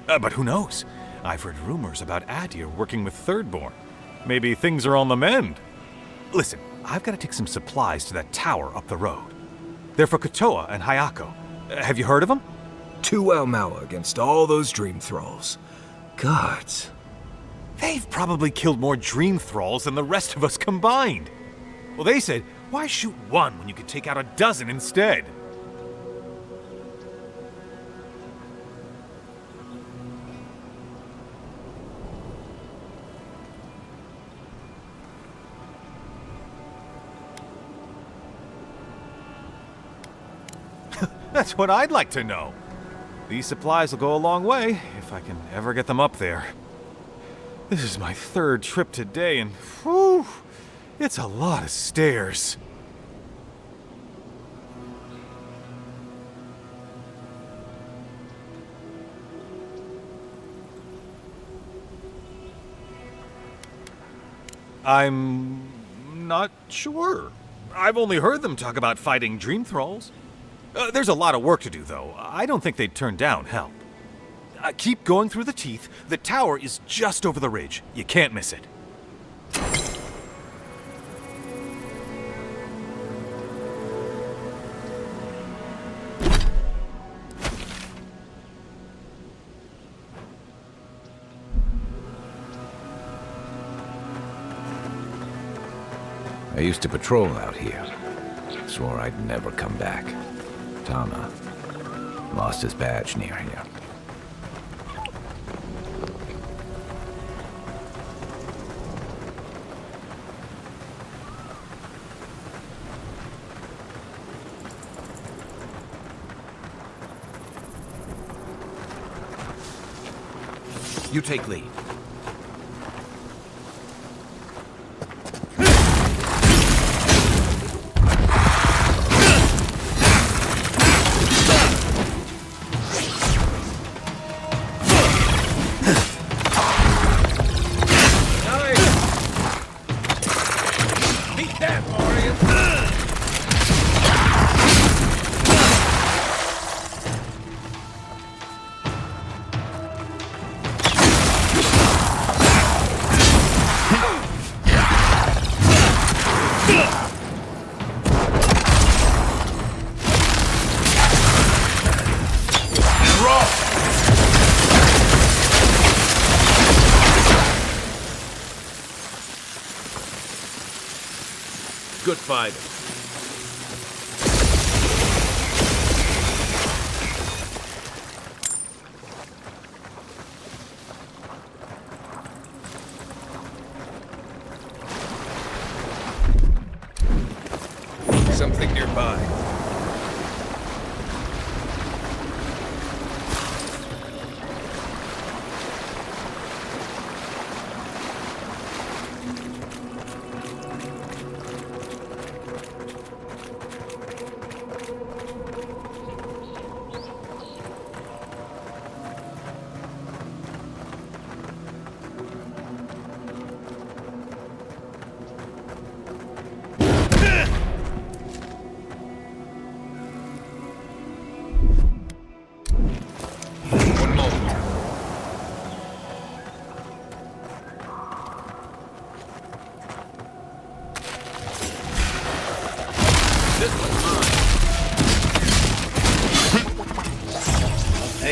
Speaker 17: But who knows? I've heard rumors about Adra working with Thirdborn. Maybe things are on the mend. Listen, I've got to take some supplies to that tower up the road. They're for Kotoa and Hayako. Have you heard of them?
Speaker 3: 2 Almawa against all those dream thralls. Gods.
Speaker 17: They've probably killed more dream thralls than the rest of us combined. Well, they said, why shoot one when you could take out a dozen instead? That's what I'd like to know. These supplies will go a long way, if I can ever get them up there. This is my 3rd trip today, and whew, it's a lot of stairs. I'm not sure. I've only heard them talk about fighting dream thralls. There's a lot of work to do, though. I don't think they'd turn down help. Keep going through the teeth. The tower is just over the ridge. You can't miss it.
Speaker 2: I used to patrol out here. Swore I'd never come back. Tama lost his badge near here. You take lead.
Speaker 10: Good fight.
Speaker 3: Something nearby.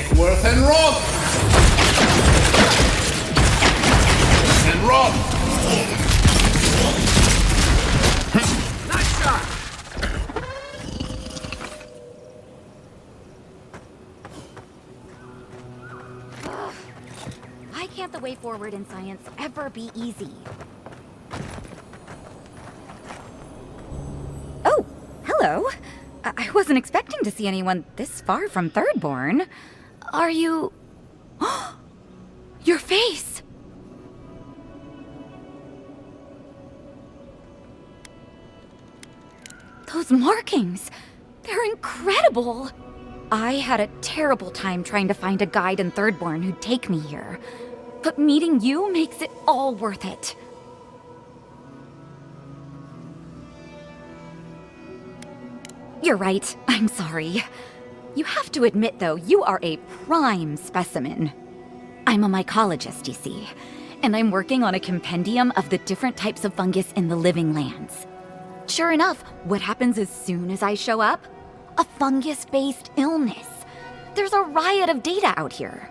Speaker 12: Take Worth and Rob! And Rob!
Speaker 13: Nice shot!
Speaker 21: Why can't the way forward in science ever be easy? Oh, hello. I wasn't expecting to see anyone this far from Thirdborn. Are you... Your face! Those markings! They're incredible! I had a terrible time trying to find a guide in Thirdborn who'd take me here. But meeting you makes it all worth it. You're right. I'm sorry. You have to admit, though, you are a prime specimen. I'm a mycologist, you see, and I'm working on a compendium of the different types of fungus in the living lands. Sure enough, what happens as soon as I show up? A fungus-based illness. There's a riot of data out here.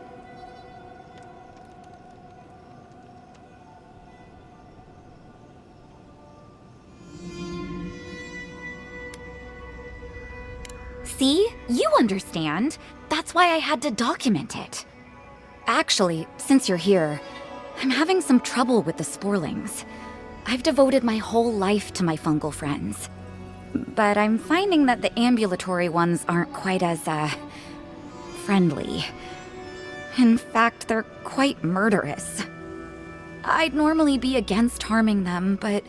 Speaker 21: See? You understand. That's why I had to document it. Actually, since you're here, I'm having some trouble with the sporlings. I've devoted my whole life to my fungal friends. But I'm finding that the ambulatory ones aren't quite as, friendly. In fact, they're quite murderous. I'd normally be against harming them, but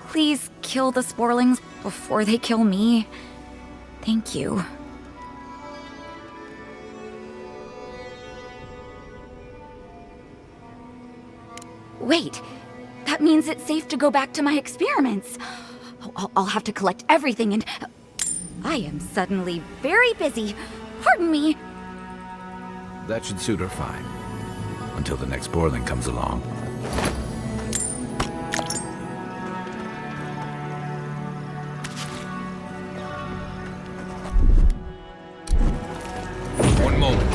Speaker 21: please kill the sporlings before they kill me. Thank you. Wait, that means it's safe to go back to my experiments. I'll have to collect everything and... I am suddenly very busy. Pardon me.
Speaker 2: That should suit her fine. Until the next sporling comes along.
Speaker 3: One moment.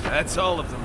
Speaker 17: That's all of them.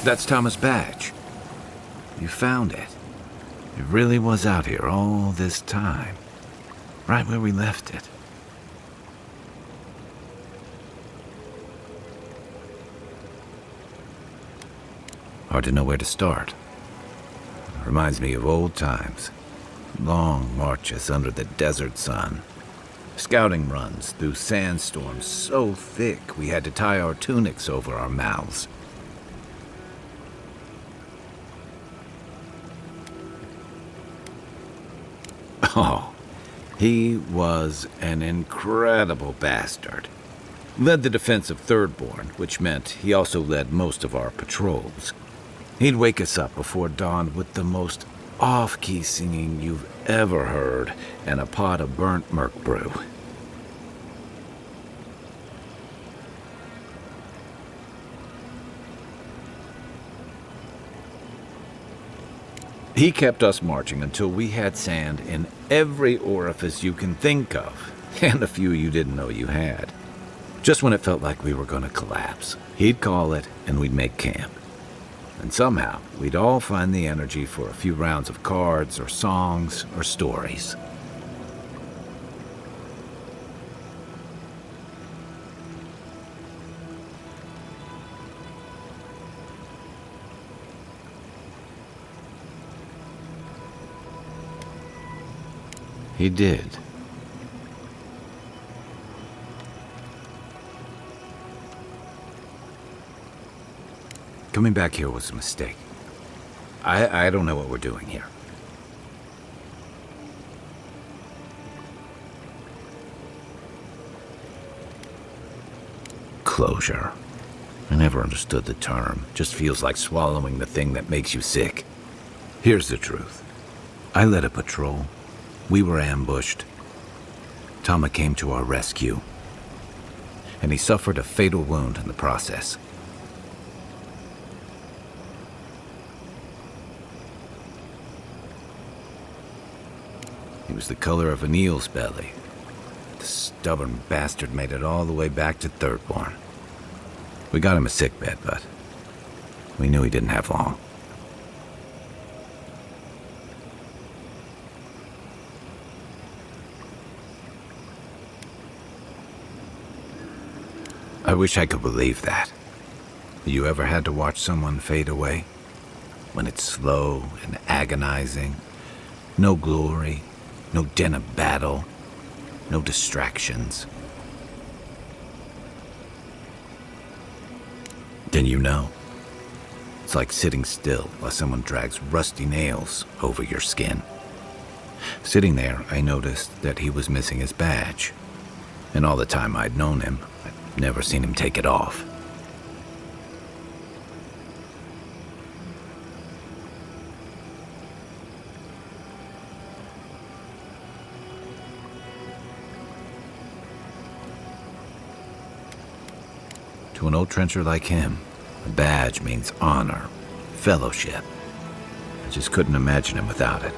Speaker 2: That's Tama's badge. You found it. It really was out here all this time. Right where we left it. Hard to know where to start. Reminds me of old times. Long marches under the desert sun. Scouting runs through sandstorms so thick we had to tie our tunics over our mouths. Oh, he was an incredible bastard. Led the defense of Thirdborn, which meant he also led most of our patrols. He'd wake us up before dawn with the most off-key singing you've ever heard and a pot of burnt merc brew. He kept us marching until we had sand in every orifice you can think of, and a few you didn't know you had. Just when it felt like we were going to collapse, he'd call it and we'd make camp. And somehow, we'd all find the energy for a few rounds of cards or songs or stories. He did. Coming back here was a mistake. I don't know what we're doing here. Closure. I never understood the term. Just feels like swallowing the thing that makes you sick. Here's the truth. I led a patrol. We were ambushed. Tama came to our rescue. And he suffered a fatal wound in the process. He was the color of an eel's belly. The stubborn bastard made it all the way back to Thirdborn. We got him a sickbed, but we knew he didn't have long. I wish I could believe that. You ever had to watch someone fade away? When it's slow and agonizing, no glory, no din of battle, no distractions. Then you know. It's like sitting still while someone drags rusty nails over your skin. Sitting there, I noticed that he was missing his badge. And all the time I'd known him, I'd never seen him take it off. To an old trencher like him, a badge means honor, fellowship. I just couldn't imagine him without it.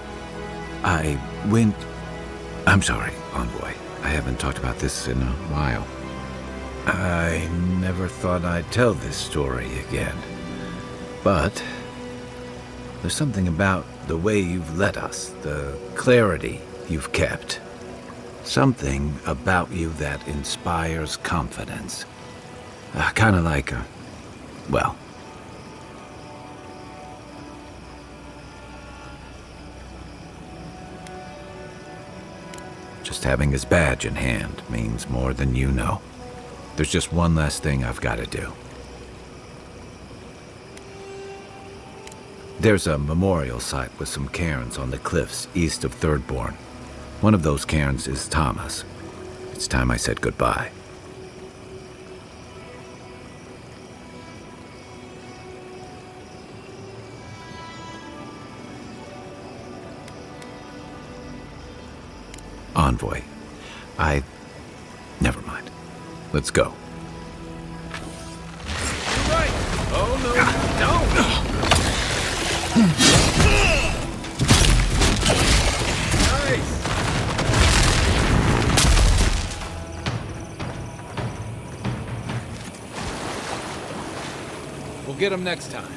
Speaker 2: I'm sorry, Envoy. I haven't talked about this in a while. I never thought I'd tell this story again. But there's something about the way you've led us, the clarity you've kept. Something about you that inspires confidence. Kind of like, well... Just having his badge in hand means more than you know. There's just one last thing I've got to do. There's a memorial site with some cairns on the cliffs east of Thirdborn. One of those cairns is Tama's. It's time I said goodbye. Envoy. Never mind. Let's go.
Speaker 12: Right! Oh, no,
Speaker 2: We'll get him next time.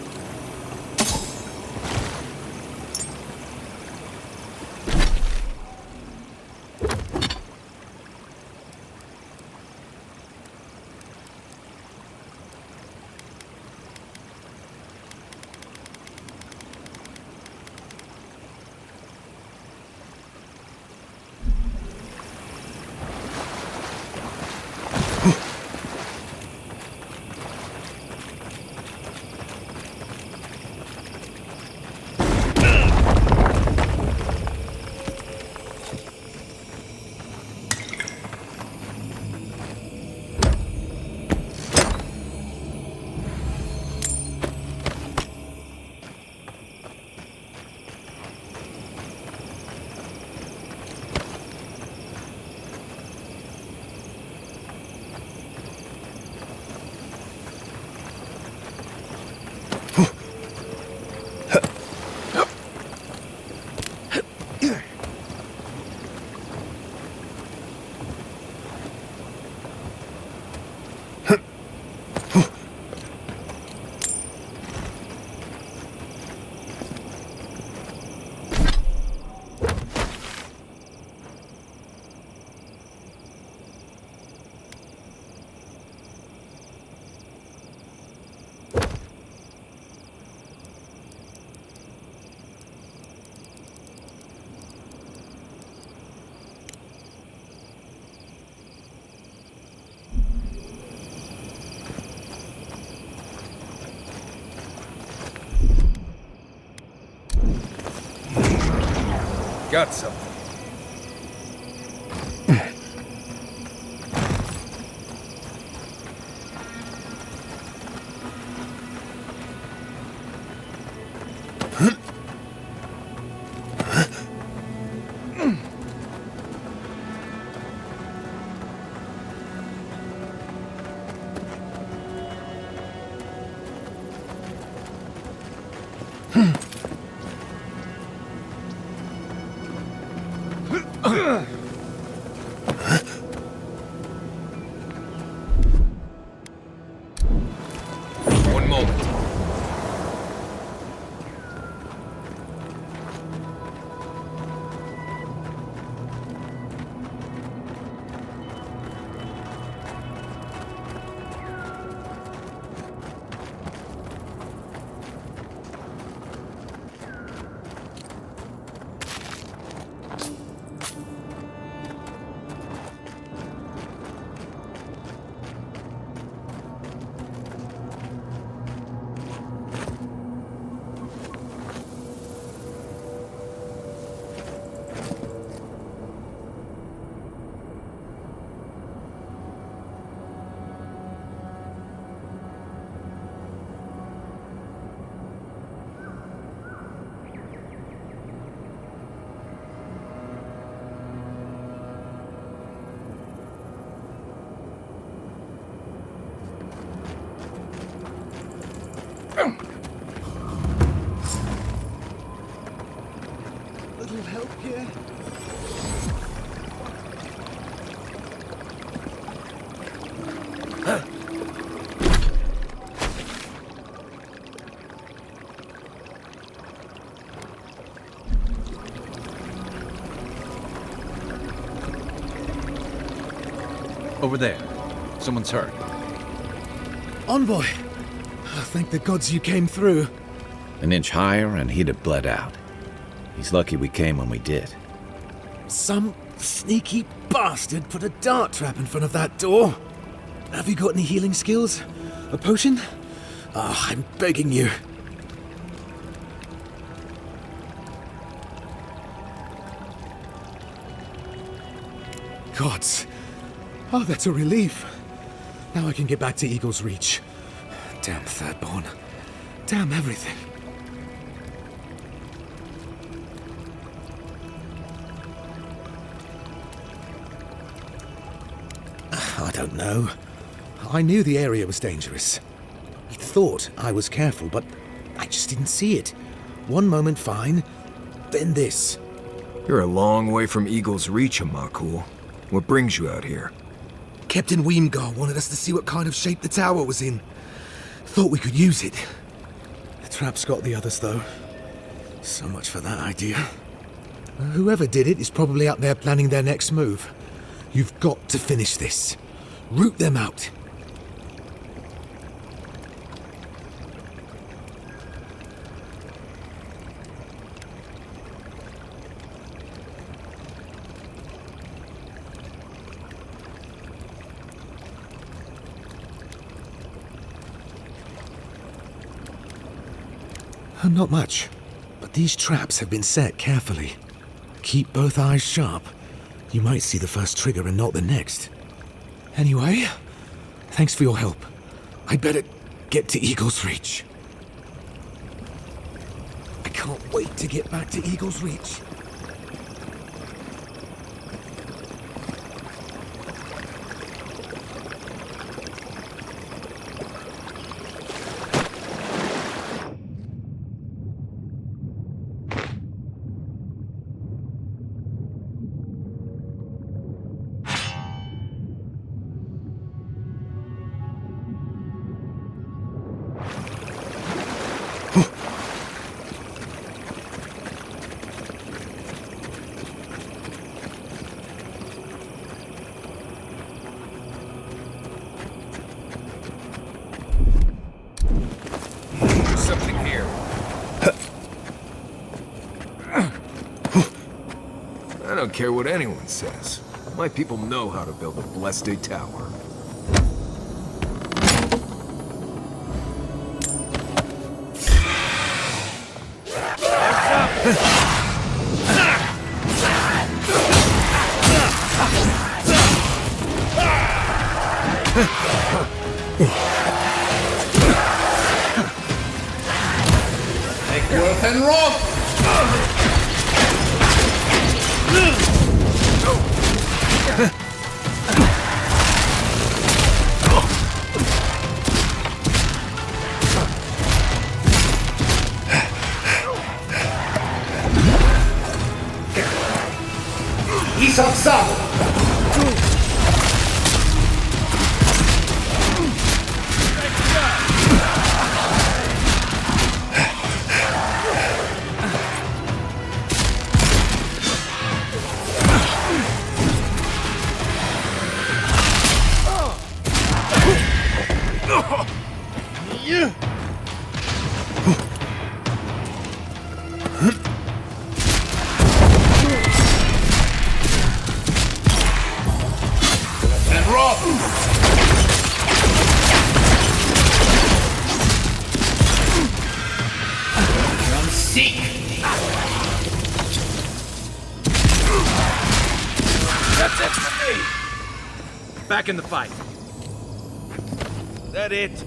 Speaker 3: got something. One moment.
Speaker 1: Little help here?
Speaker 2: Over there. Someone's hurt.
Speaker 1: Envoy! Thank the gods you came through.
Speaker 2: An inch higher and he'd have bled out. He's lucky we came when we did.
Speaker 1: Some sneaky bastard put a dart trap in front of that door. Have you got any healing skills? A potion? Ah, I'm begging you. Gods. Oh, that's a relief. Now I can get back to Eagle's Reach. Damn Thirdborn. Damn everything. I don't know. I knew the area was dangerous. I thought I was careful, but I just didn't see it. One moment fine, then this.
Speaker 3: You're a long way from Eagle's Reach, Moapo. What brings you out here?
Speaker 1: Captain Weemgar wanted us to see what kind of shape the tower was in. Thought we could use it. The trap's got the others, though. So much for that idea. Whoever did it is probably out there planning their next move. You've got to finish this. Root them out. Not much, but these traps have been set carefully. Keep both eyes sharp. You might see the first trigger and not the next. Anyway, thanks for your help. I'd better get to Eagle's Reach. I can't wait to get back to Eagle's Reach.
Speaker 3: I don't care what anyone says. My people know how to build a blessed tower.
Speaker 12: Worth and Robe! And Robe! Come seek!
Speaker 3: That's it for me! Back in the fight. That it?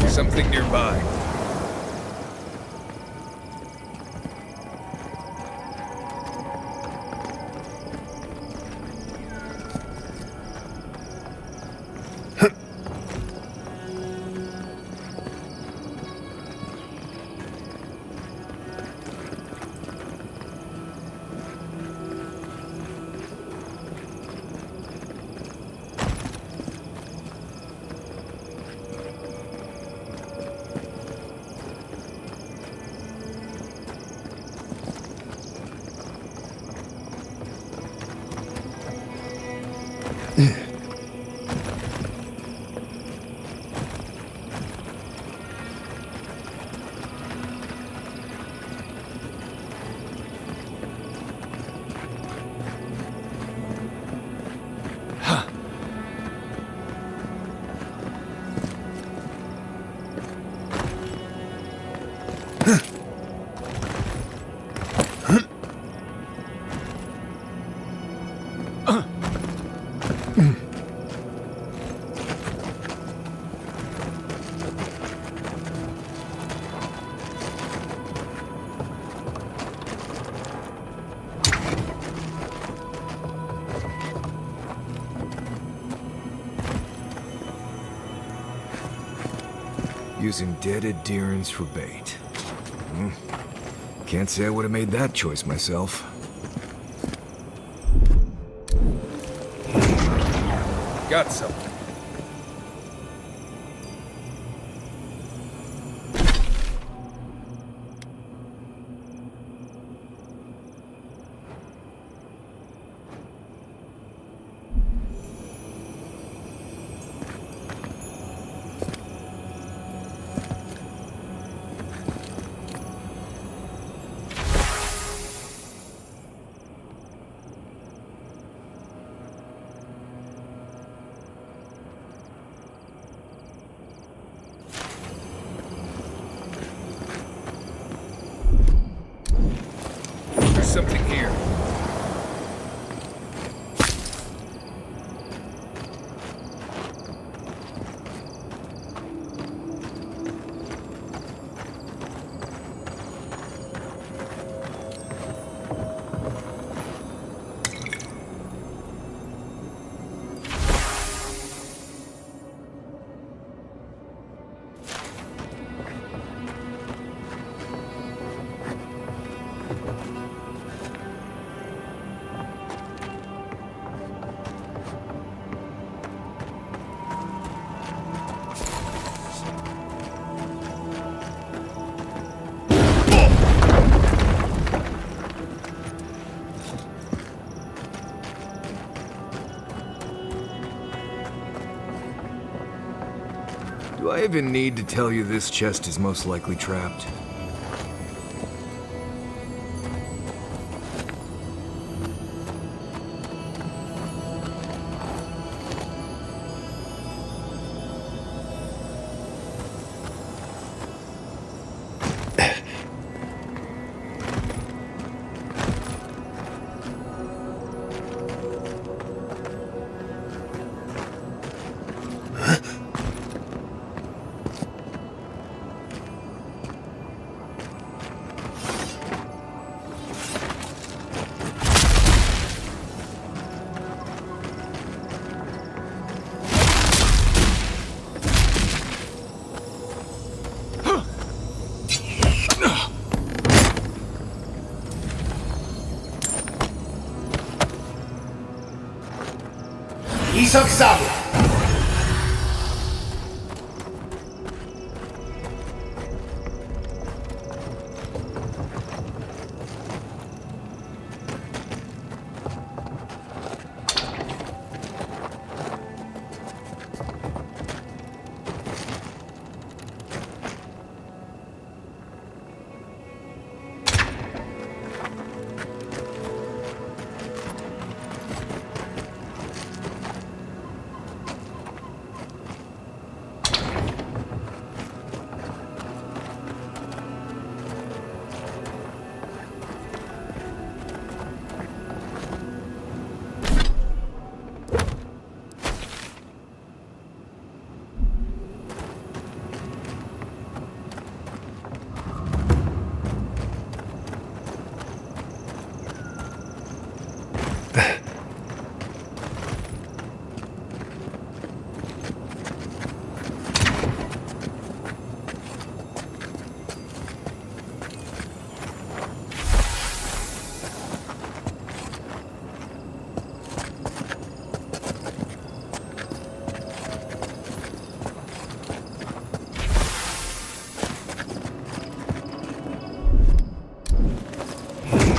Speaker 3: Something nearby. Using dead adherents for bait. Can't say I would have made that choice myself. Got something. Something here. even need to tell you this chest is most likely trapped.
Speaker 1: Isak Sabla.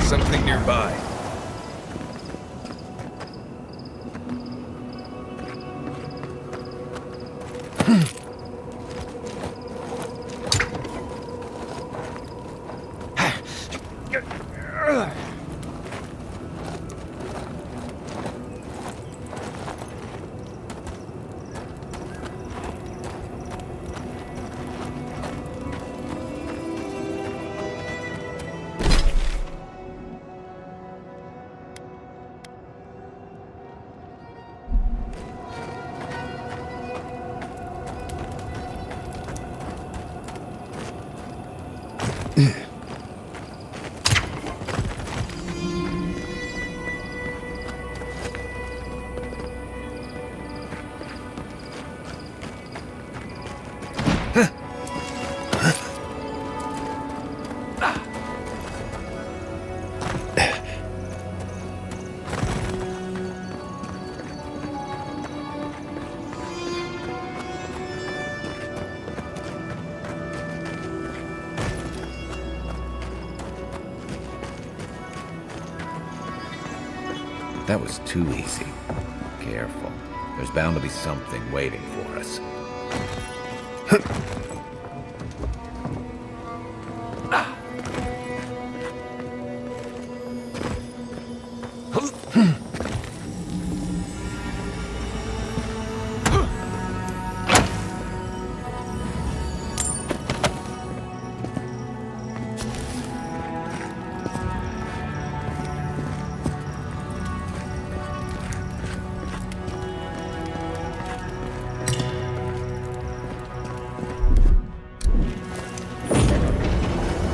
Speaker 3: Something nearby.
Speaker 2: That was too easy. Careful. There's bound to be something waiting for us.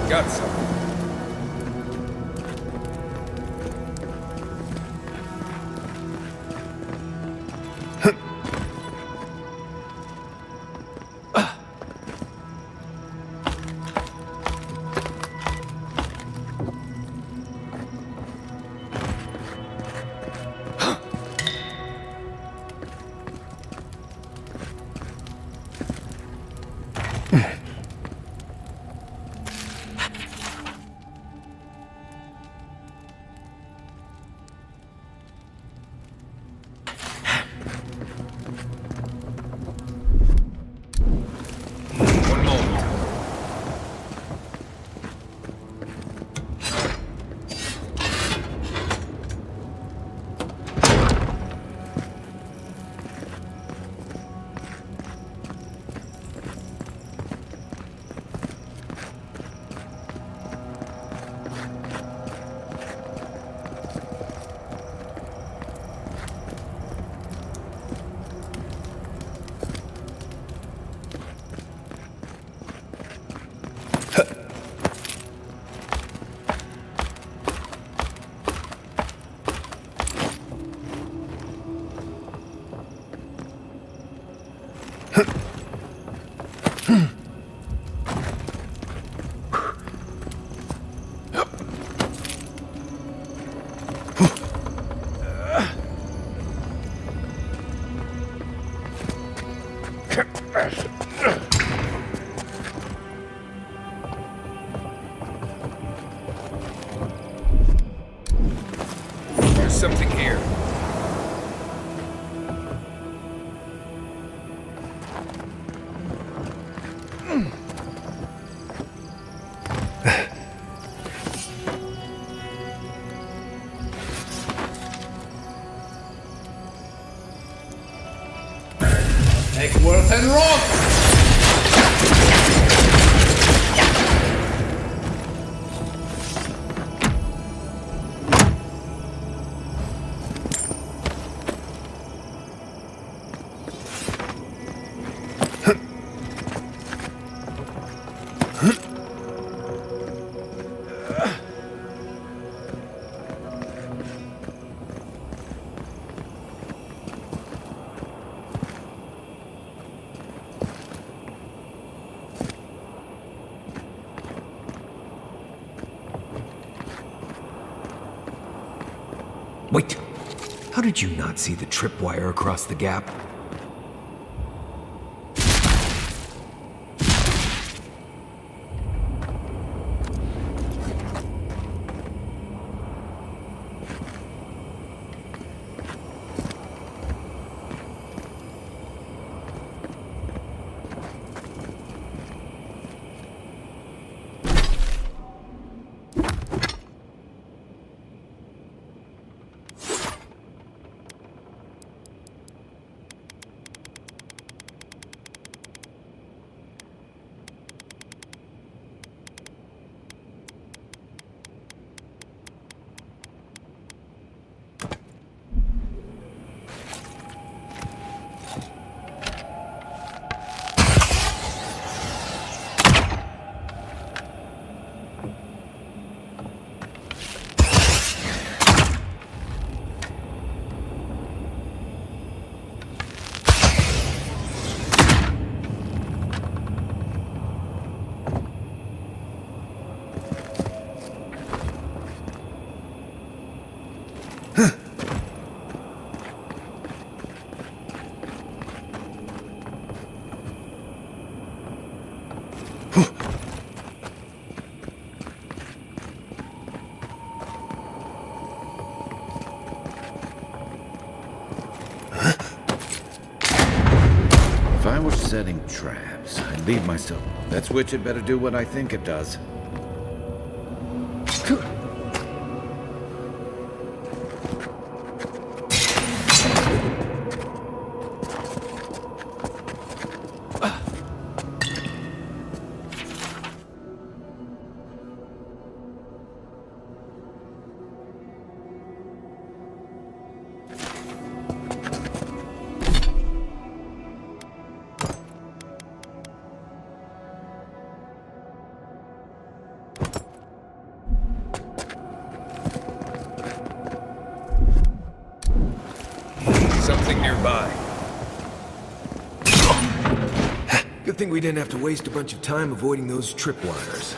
Speaker 3: Got some.
Speaker 12: Take Worth and Robe!
Speaker 3: Wait! How did you not see the tripwire across the gap?
Speaker 2: If I were setting traps, I'd leave myself. That switch had better do what I think it does.
Speaker 3: Something nearby. Good thing we didn't have to waste a bunch of time avoiding those tripwires.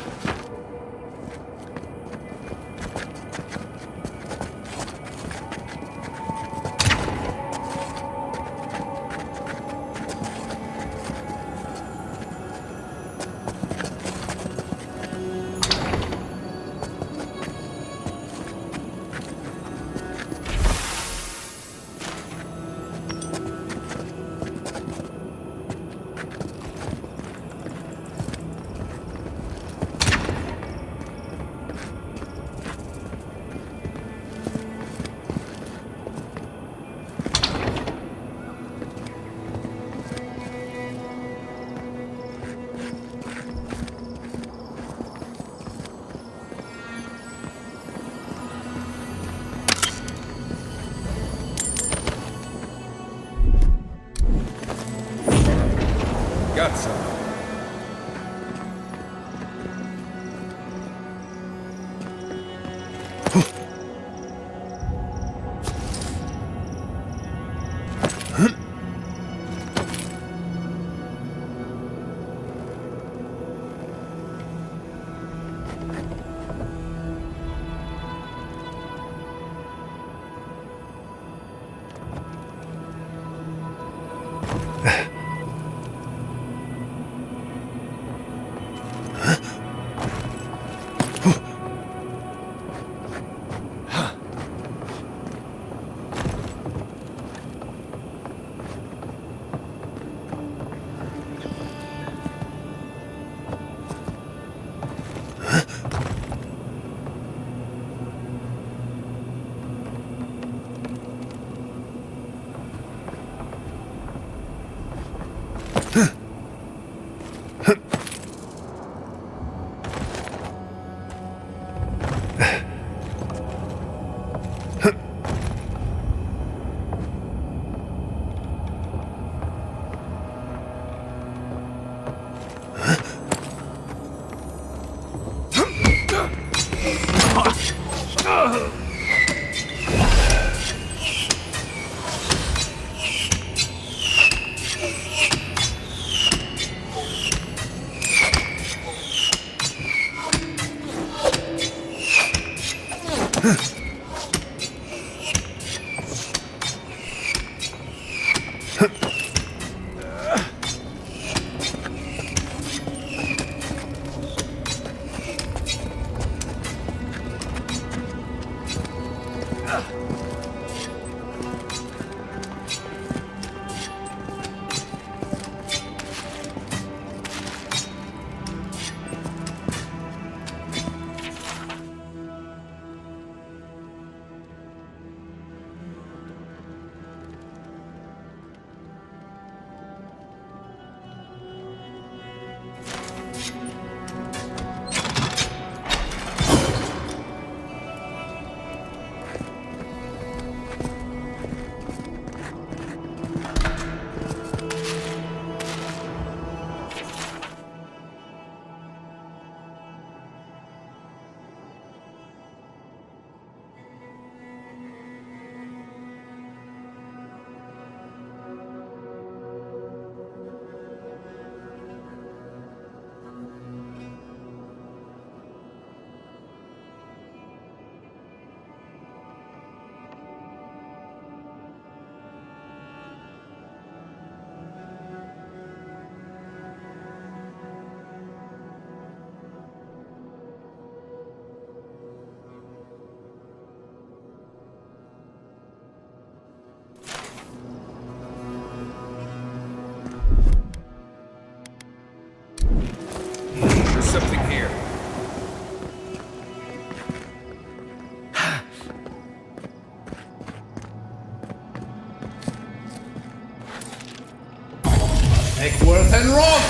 Speaker 3: Got some. Something here.
Speaker 12: Eckworth and Robe!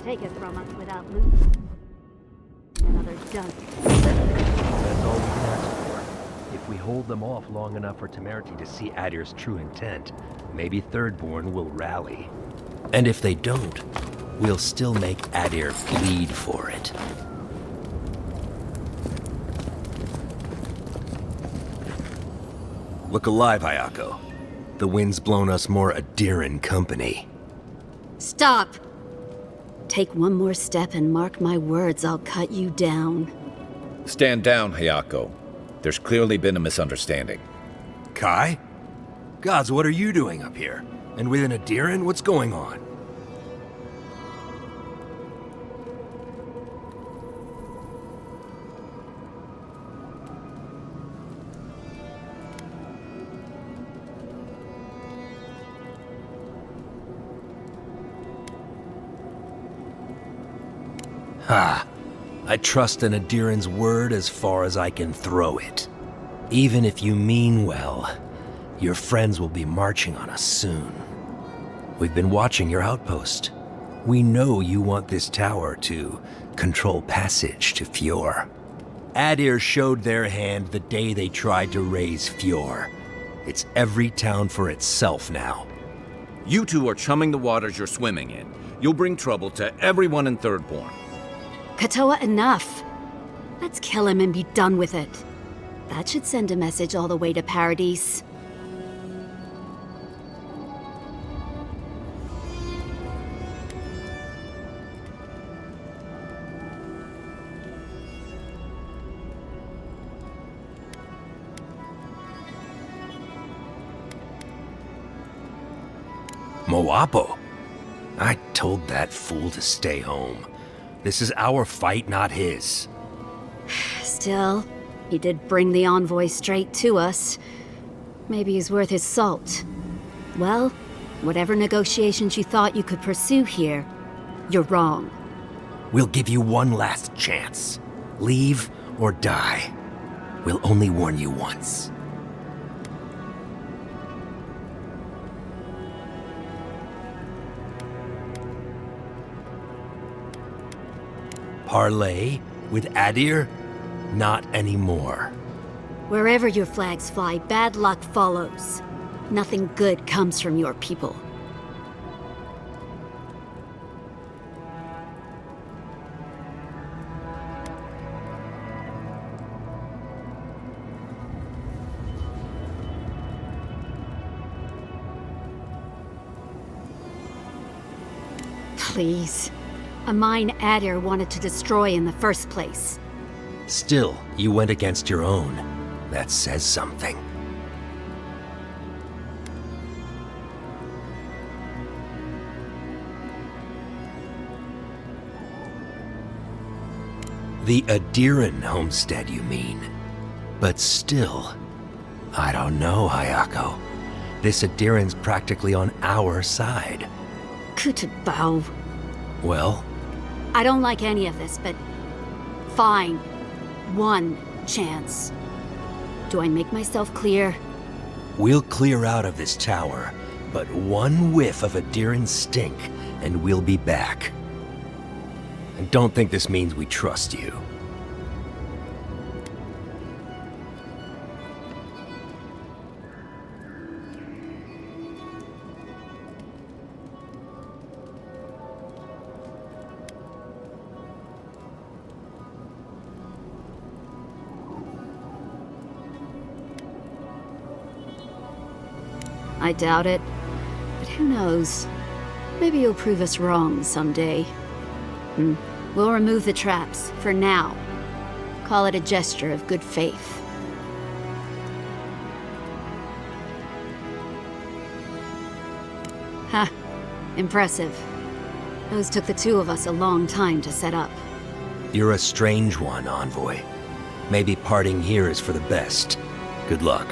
Speaker 4: Take it from us without losing another dozen.
Speaker 22: That's all we can ask for. If we hold them off long enough for Temerti to see Adir's true intent, maybe Thirdborn will rally. And if they don't, we'll still make Adir bleed for it. Look alive, Hayako. The wind's blown us more Adiran company.
Speaker 4: Stop! Take one more step and mark my words, I'll cut you down.
Speaker 2: Stand down, Hayako. There's clearly been a misunderstanding.
Speaker 22: Kai? Gods, what are you doing up here? And within Adiran, what's going on? Ha! I trust an Adiran's word as far as I can throw it. Even if you mean well, your friends will be marching on us soon. We've been watching your outpost. We know you want this tower to control passage to Fjord. Adir showed their hand the day they tried to raise Fjord. It's every town for itself now.
Speaker 2: You two are chumming the waters you're swimming in. You'll bring trouble to everyone in Thirdborn.
Speaker 4: Katoa, enough. Let's kill him and be done with it. That should send a message all the way to Paradise.
Speaker 22: Moapo? I told that fool to stay home. This is our fight, not his.
Speaker 4: Still, he did bring the envoy straight to us. Maybe he's worth his salt. Well, whatever negotiations you thought you could pursue here, you're wrong.
Speaker 22: We'll give you one last chance. Leave or die. We'll only warn you once. Parley with Adir? Not anymore.
Speaker 4: Wherever your flags fly, bad luck follows. Nothing good comes from your people. Please. A mine Adir wanted to destroy in the first place.
Speaker 22: Still, you went against your own. That says something. The Adiran homestead, you mean? But still, I don't know, Hayako. This Adiran's practically on our side.
Speaker 4: Kutabao.
Speaker 22: Well?
Speaker 4: I don't like any of this, but fine. One chance. Do I make myself clear?
Speaker 22: We'll clear out of this tower, but one whiff of Adiran stink, and we'll be back. And don't think this means we trust you.
Speaker 4: I doubt it. But who knows? Maybe you'll prove us wrong someday. We'll remove the traps, for now. Call it a gesture of good faith. Ha! Impressive. Those took the two of us a long time to set up.
Speaker 22: You're a strange one, Envoy. Maybe parting here is for the best. Good luck.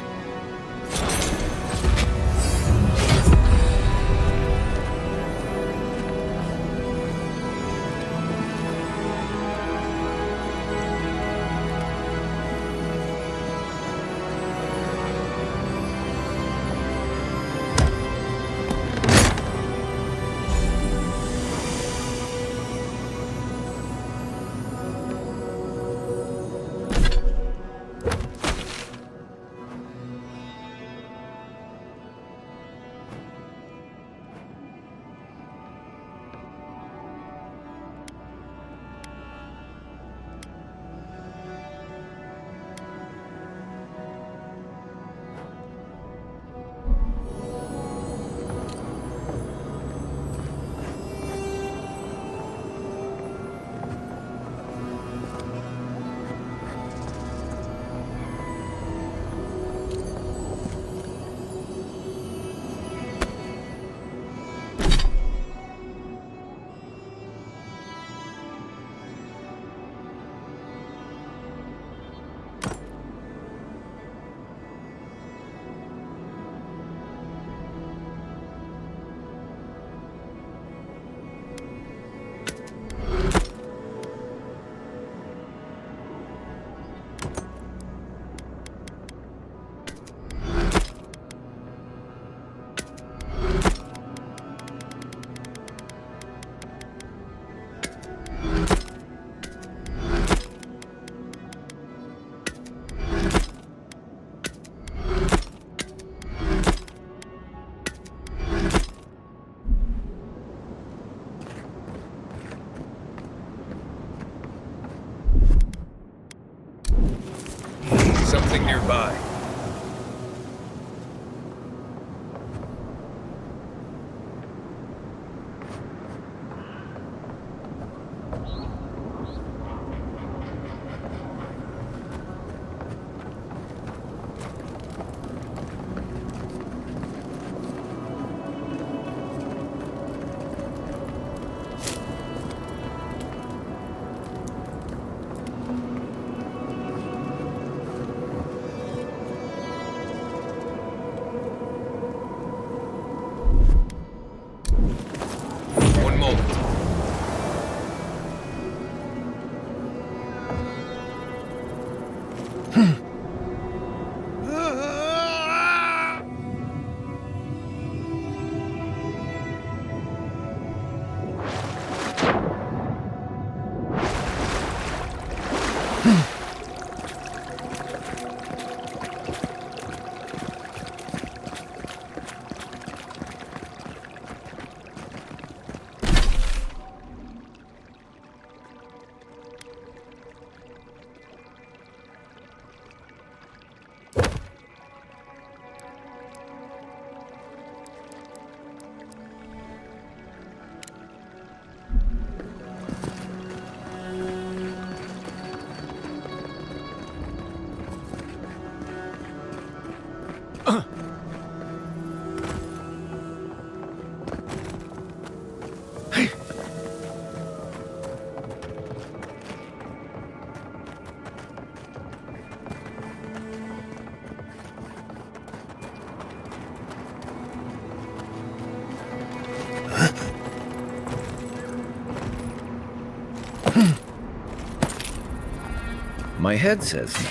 Speaker 2: My head says no,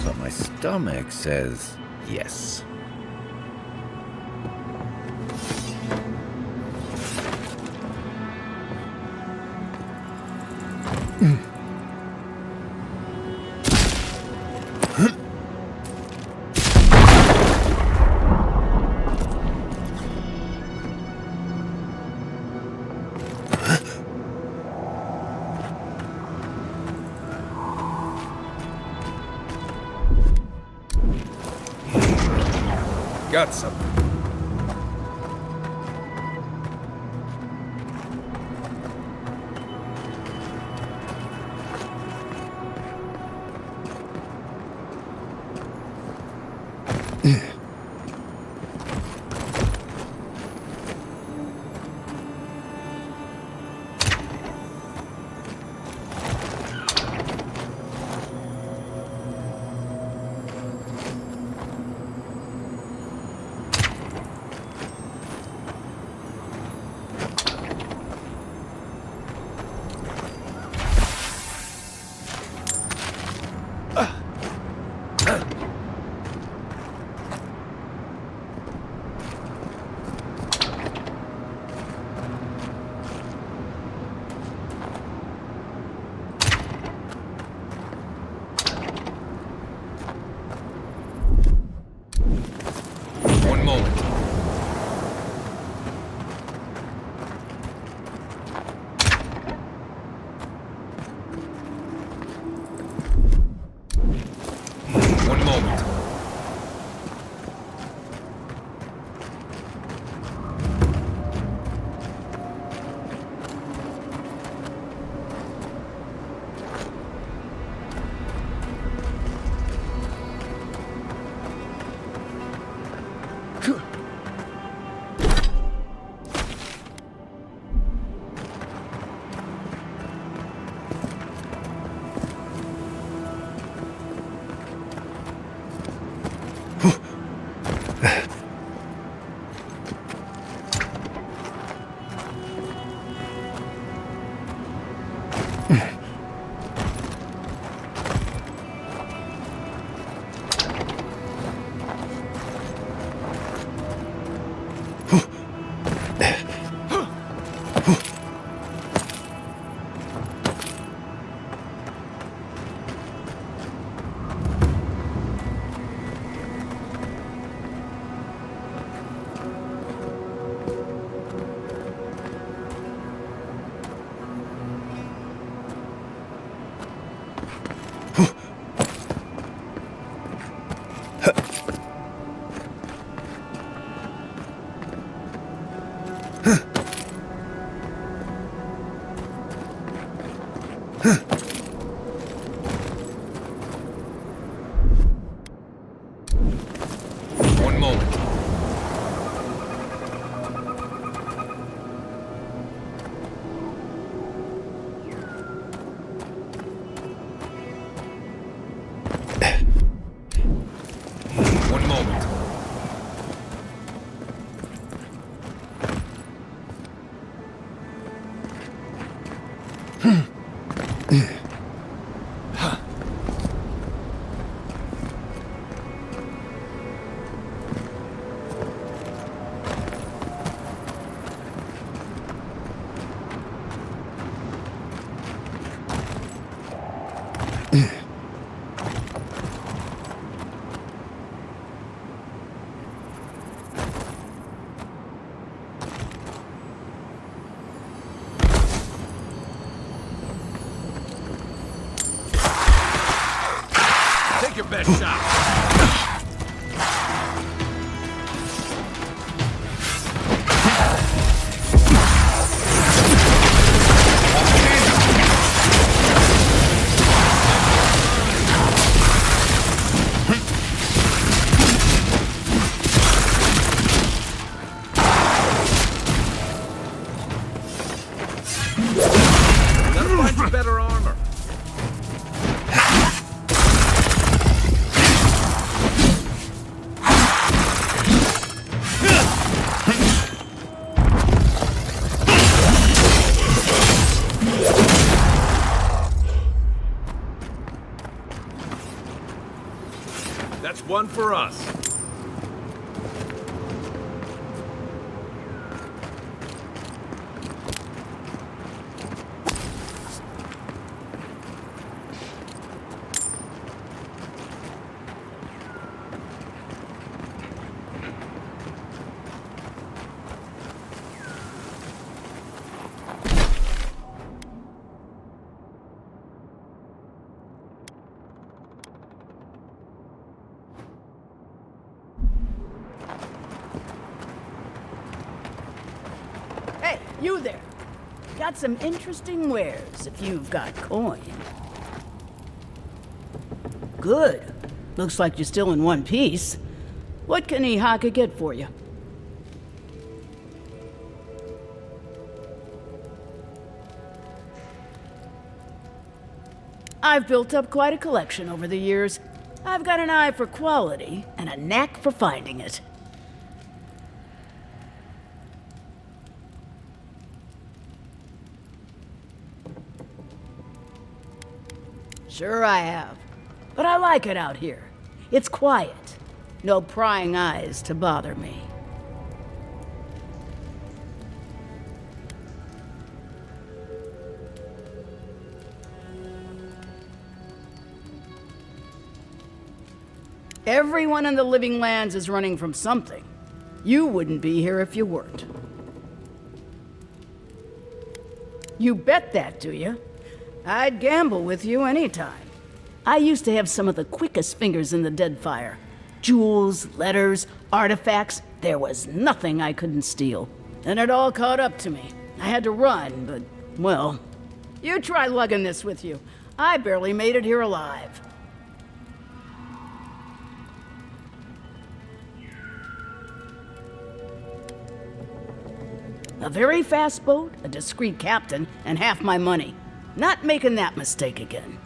Speaker 2: but my stomach says yes.
Speaker 3: Got something. Take your best shot. Better armor. That's one for us.
Speaker 8: You there. Got some interesting wares if you've got coin. Good. Looks like you're still in one piece. What can Ihaka get for you? I've built up quite a collection over the years. I've got an eye for quality and a knack for finding it. Sure I have. But I like it out here. It's quiet. No prying eyes to bother me. Everyone in the Living Lands is running from something. You wouldn't be here if you weren't. You bet that, do you? I'd gamble with you anytime. I used to have some of the quickest fingers in the Deadfire. Jewels, letters, artifacts, there was nothing I couldn't steal. And it all caught up to me. I had to run, but, well, you try lugging this with you. I barely made it here alive. A very fast boat, a discreet captain, and half my money. Not making that mistake again.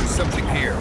Speaker 3: Something here.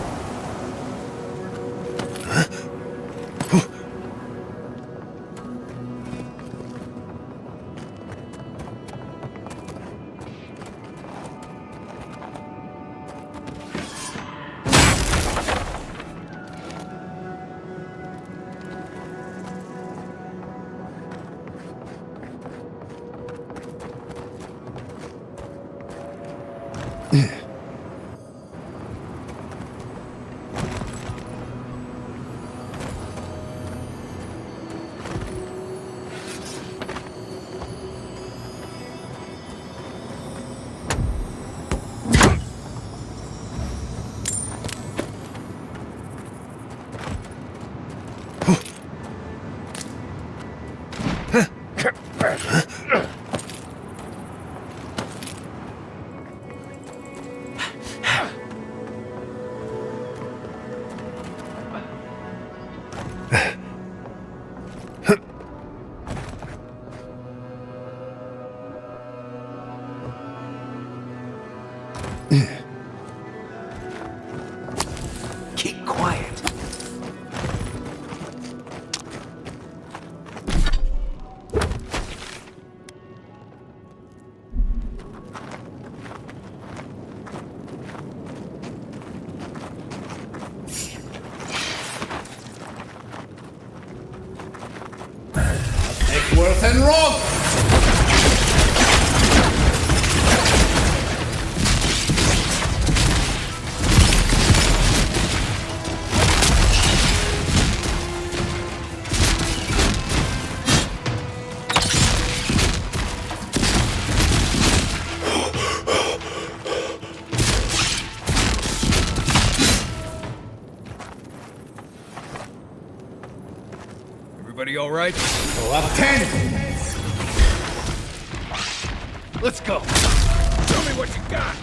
Speaker 22: Keep quiet.
Speaker 1: Worth and Robe!
Speaker 3: Everybody all right?
Speaker 1: Up 10!
Speaker 3: Let's go. Show me what you got.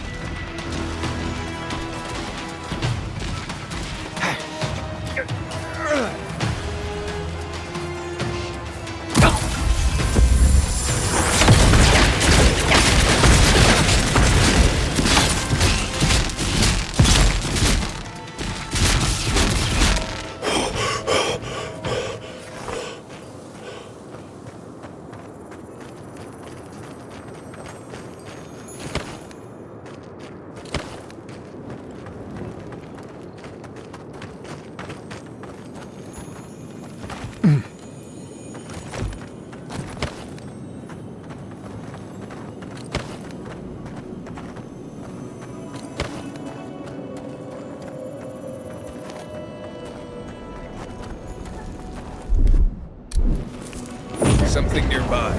Speaker 3: Something nearby.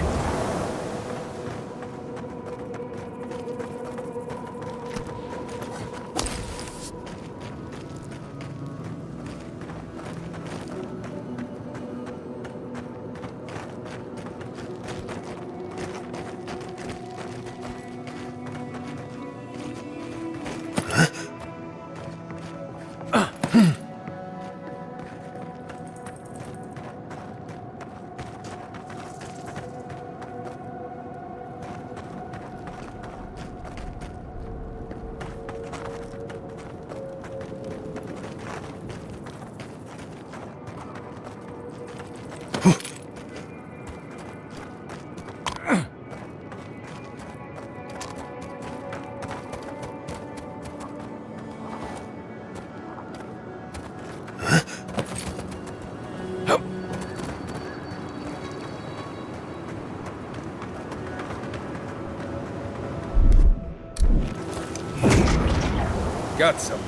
Speaker 3: Got something.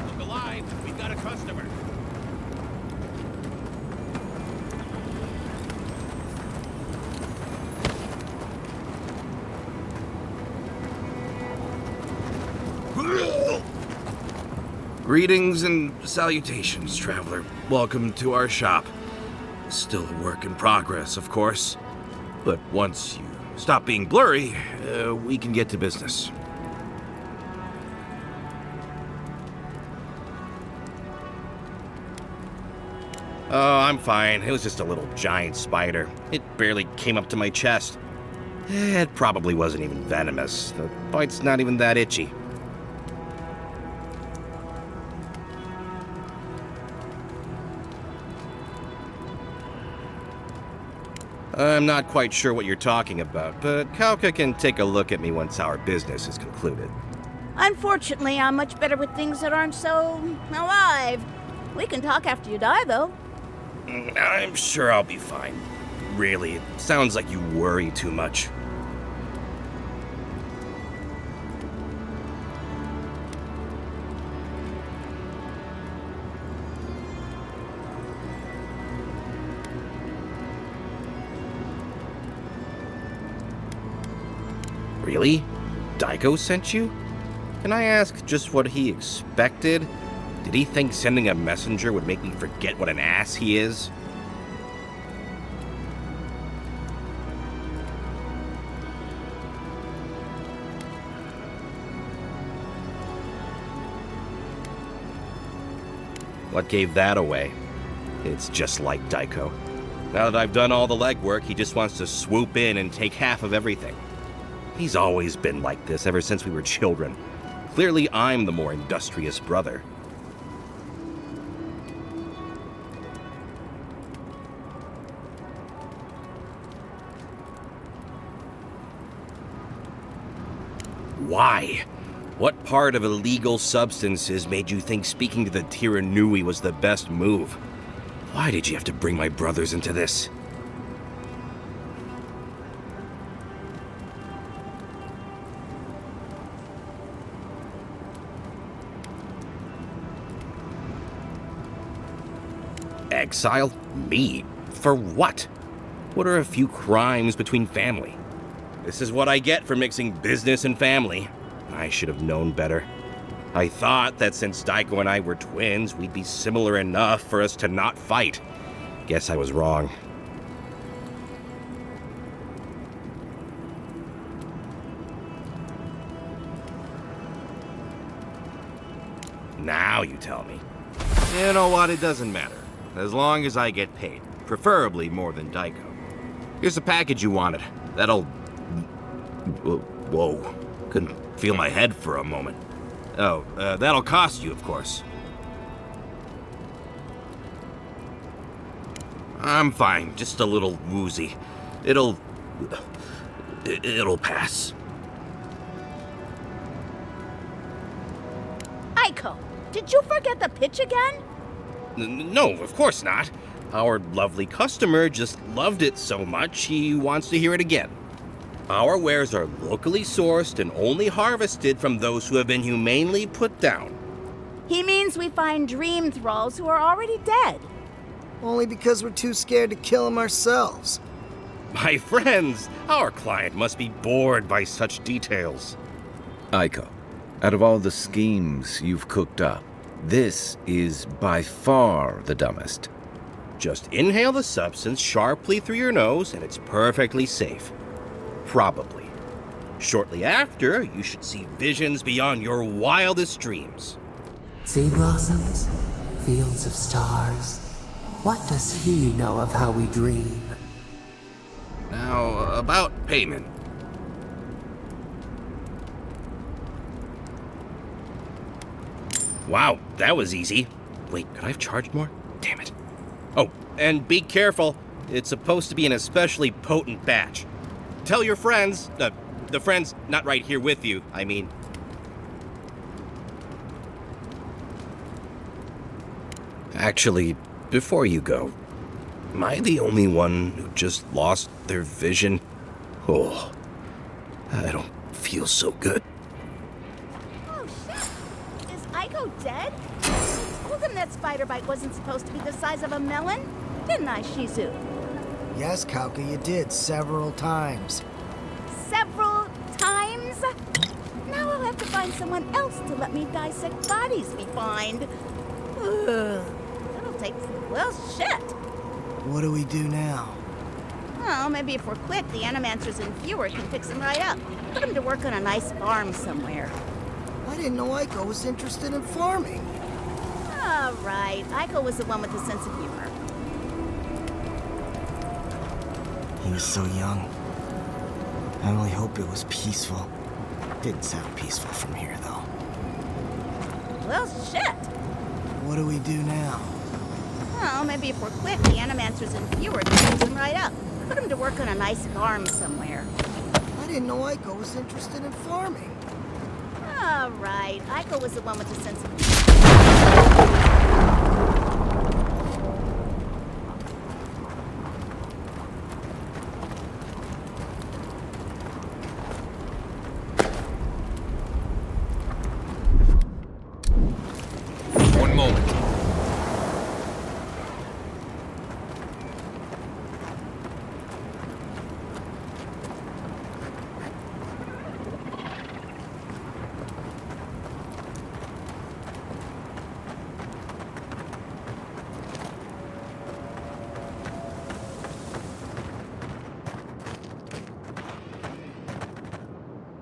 Speaker 12: Look alive, we got a customer.
Speaker 2: Greetings and salutations, traveler. Welcome to our shop. Still a work in progress, of course. But once you stop being blurry, we can get to business.
Speaker 6: Oh, I'm fine. It was just a little giant spider. It barely came up to my chest. It probably wasn't even venomous. The bite's not even that itchy. I'm not quite sure what you're talking about, but Kauka can take a look at me once our business is concluded.
Speaker 8: Unfortunately, I'm much better with things that aren't so alive. We can talk after you die, though.
Speaker 6: I'm sure I'll be fine. Really, it sounds like you worry too much. Really? Daiko sent you? Can I ask just what he expected? Did he think sending a messenger would make me forget what an ass he is? What gave that away? It's just like Daiko. Now that I've done all the legwork, he just wants to swoop in and take half of everything. He's always been like this ever since we were children. Clearly, I'm the more industrious brother. Why? What part of illegal substances made you think speaking to the Tiranui was the best move? Why did you have to bring my brothers into this? Exile? Me? For what? What are a few crimes between family? This is what I get for mixing business and family. I should have known better. I thought that since Daiko and I were twins, we'd be similar enough for us to not fight. Guess I was wrong. Now you tell me. You know what? It doesn't matter. As long as I get paid. Preferably more than Daiko. Here's the package you wanted. That'll... Whoa. Couldn't feel my head for a moment. Oh, that'll cost you, of course. I'm fine. Just a little woozy. It'll pass.
Speaker 8: Aiko, did you forget the pitch again?
Speaker 6: No, of course not. Our lovely customer just loved it so much he wants to hear it again. Our wares are locally sourced and only harvested from those who have been humanely put down.
Speaker 8: He means we find dream thralls who are already dead.
Speaker 9: Only because we're too scared to kill them ourselves.
Speaker 6: My friends, our client must be bored by such details.
Speaker 2: Aiko, out of all the schemes you've cooked up, this is by far the dumbest.
Speaker 6: Just inhale the substance sharply through your nose and it's perfectly safe. Probably. Shortly after, you should see visions beyond your wildest dreams.
Speaker 19: Sea blossoms, fields of stars. What does he know of how we dream?
Speaker 6: Now, about payment. Wow, that was easy. Wait, could I have charged more? Damn it. Oh, and be careful. It's supposed to be an especially potent batch. Tell your friends, the friends not right here with you, I mean. Actually, before you go, am I the only one who just lost their vision? Oh, I don't feel so good.
Speaker 8: Oh shit! Is Aiko dead? I told him that spider bite wasn't supposed to be the size of a melon, didn't I, Shizu?
Speaker 9: Yes, Kauka, you did several times.
Speaker 8: Several times? Now I'll have
Speaker 7: have to find someone else to let me dissect bodies we find. Ugh. That'll take... well, shit.
Speaker 9: What do we do now?
Speaker 7: Well, maybe if we're quick, the animancers in Viewer can fix him right up. Put him to work on a nice farm somewhere.
Speaker 9: I didn't know Ico was interested in farming.
Speaker 7: All right. Ico was the one with the sense of humor.
Speaker 9: He was so young. I only hope it was peaceful. Didn't sound peaceful from here, though.
Speaker 7: Well, shit.
Speaker 9: What do we do now?
Speaker 7: Well, maybe if we're quick, the animancers in Viewer can fix him right up. Put him to work on a nice farm somewhere.
Speaker 9: I didn't know Ico was interested in farming.
Speaker 7: All right. Ico was the one with the sense of humor.
Speaker 3: One moment.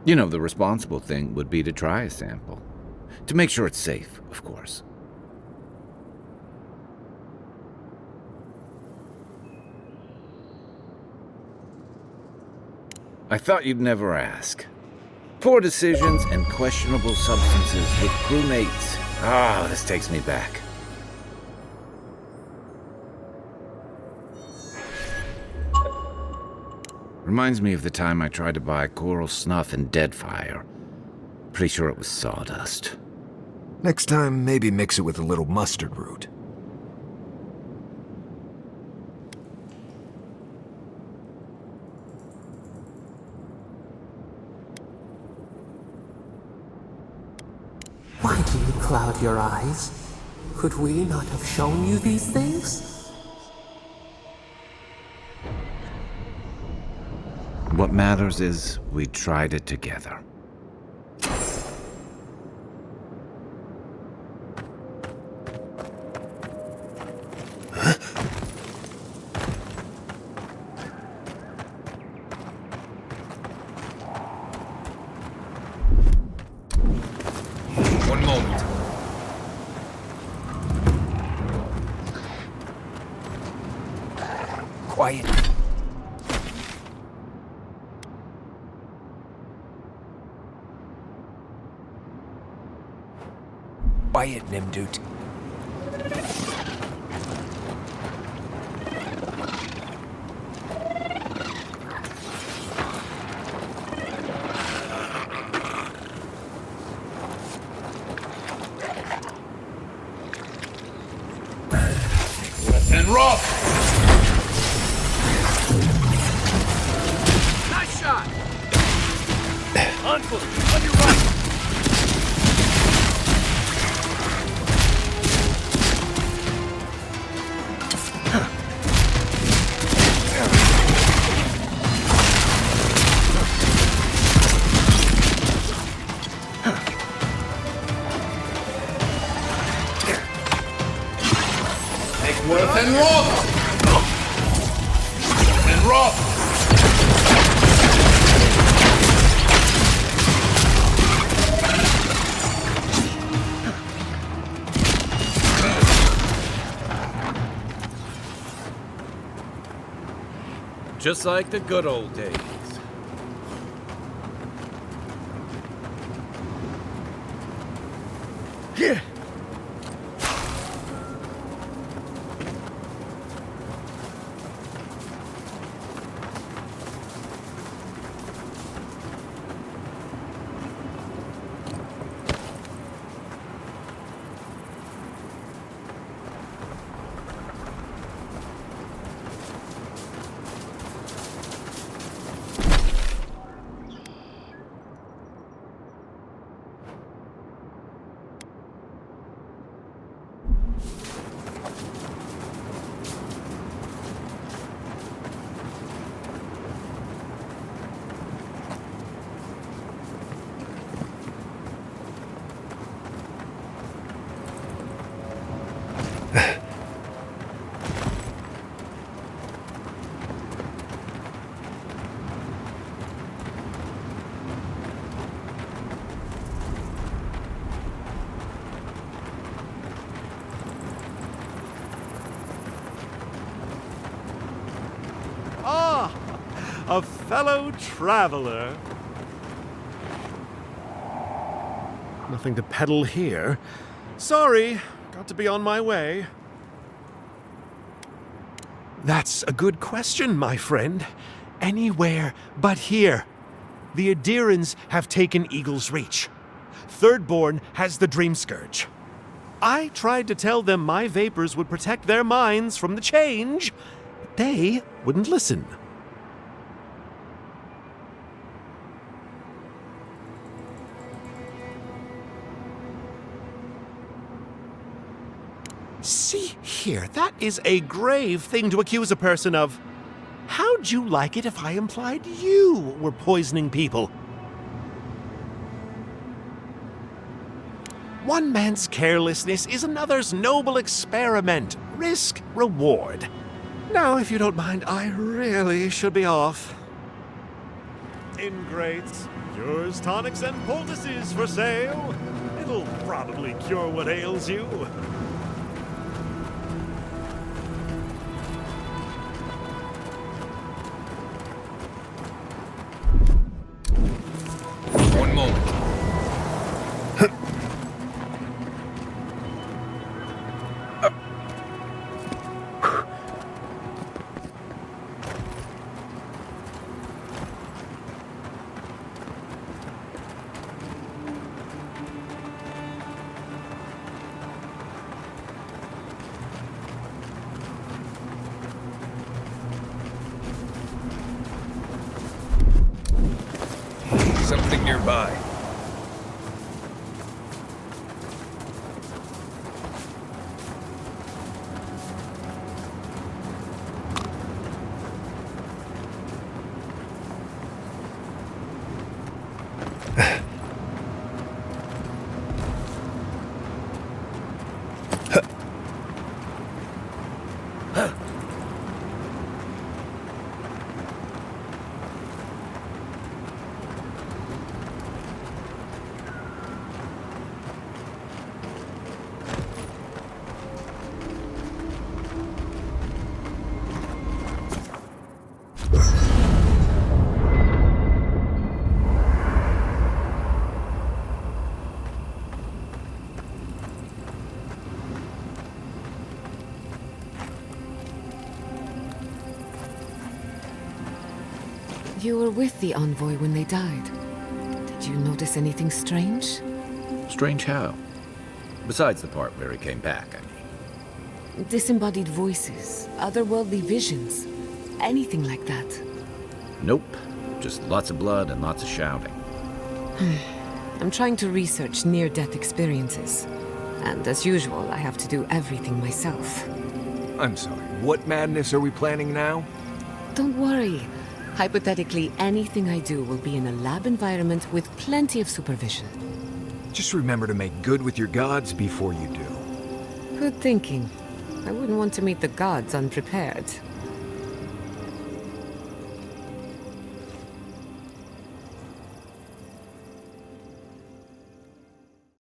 Speaker 2: You know, the responsible thing would be to try a sample. To make sure it's safe, of course. I thought you'd never ask. Poor decisions and questionable substances with crewmates. Ah, this takes me back. Reminds me of the time I tried to buy coral snuff and deadfire. Pretty sure it was sawdust.
Speaker 3: Next time, maybe mix it with a little mustard root.
Speaker 19: Why do you cloud your eyes? Could we not have shown you these things?
Speaker 2: What matters is we tried it together.
Speaker 3: One moment. Quiet. Quiet, Nimdut.
Speaker 12: And Robe!
Speaker 11: Nice shot! Envoy, on your right!
Speaker 12: And Robe! And Robe!
Speaker 6: Just like the good old days.
Speaker 12: Yeah.
Speaker 11: a fellow traveler. Nothing to peddle here. Sorry, got to be on my way. That's a good question, my friend. Anywhere but here. The Adirans have taken Eagle's Reach. Thirdborn has the Dream Scourge. I tried to tell them my vapors would protect their minds from the change, but they wouldn't listen. See here, that is a grave thing to accuse a person of. How'd you like it if I implied you were poisoning people? One man's carelessness is another's noble experiment. Risk, reward. Now, if you don't mind, I really should be off. Ingrates, cures, tonics, and poultices for sale. It'll probably cure what ails you.
Speaker 3: One moment. Something nearby.
Speaker 18: You were with the envoy when they died. Did you notice anything strange?
Speaker 2: Strange how? Besides the part where he came back, I mean.
Speaker 18: Disembodied voices, otherworldly visions, anything like that.
Speaker 2: Nope. Just lots of blood and lots of shouting.
Speaker 18: I'm trying to research near-death experiences. And as usual, I have to do everything myself.
Speaker 3: I'm sorry, what madness are we planning now?
Speaker 18: Don't worry. Hypothetically, anything I do will be in a lab environment with plenty of supervision.
Speaker 3: Just remember to make good with your gods before you do.
Speaker 18: Good thinking. I wouldn't want to meet the gods unprepared.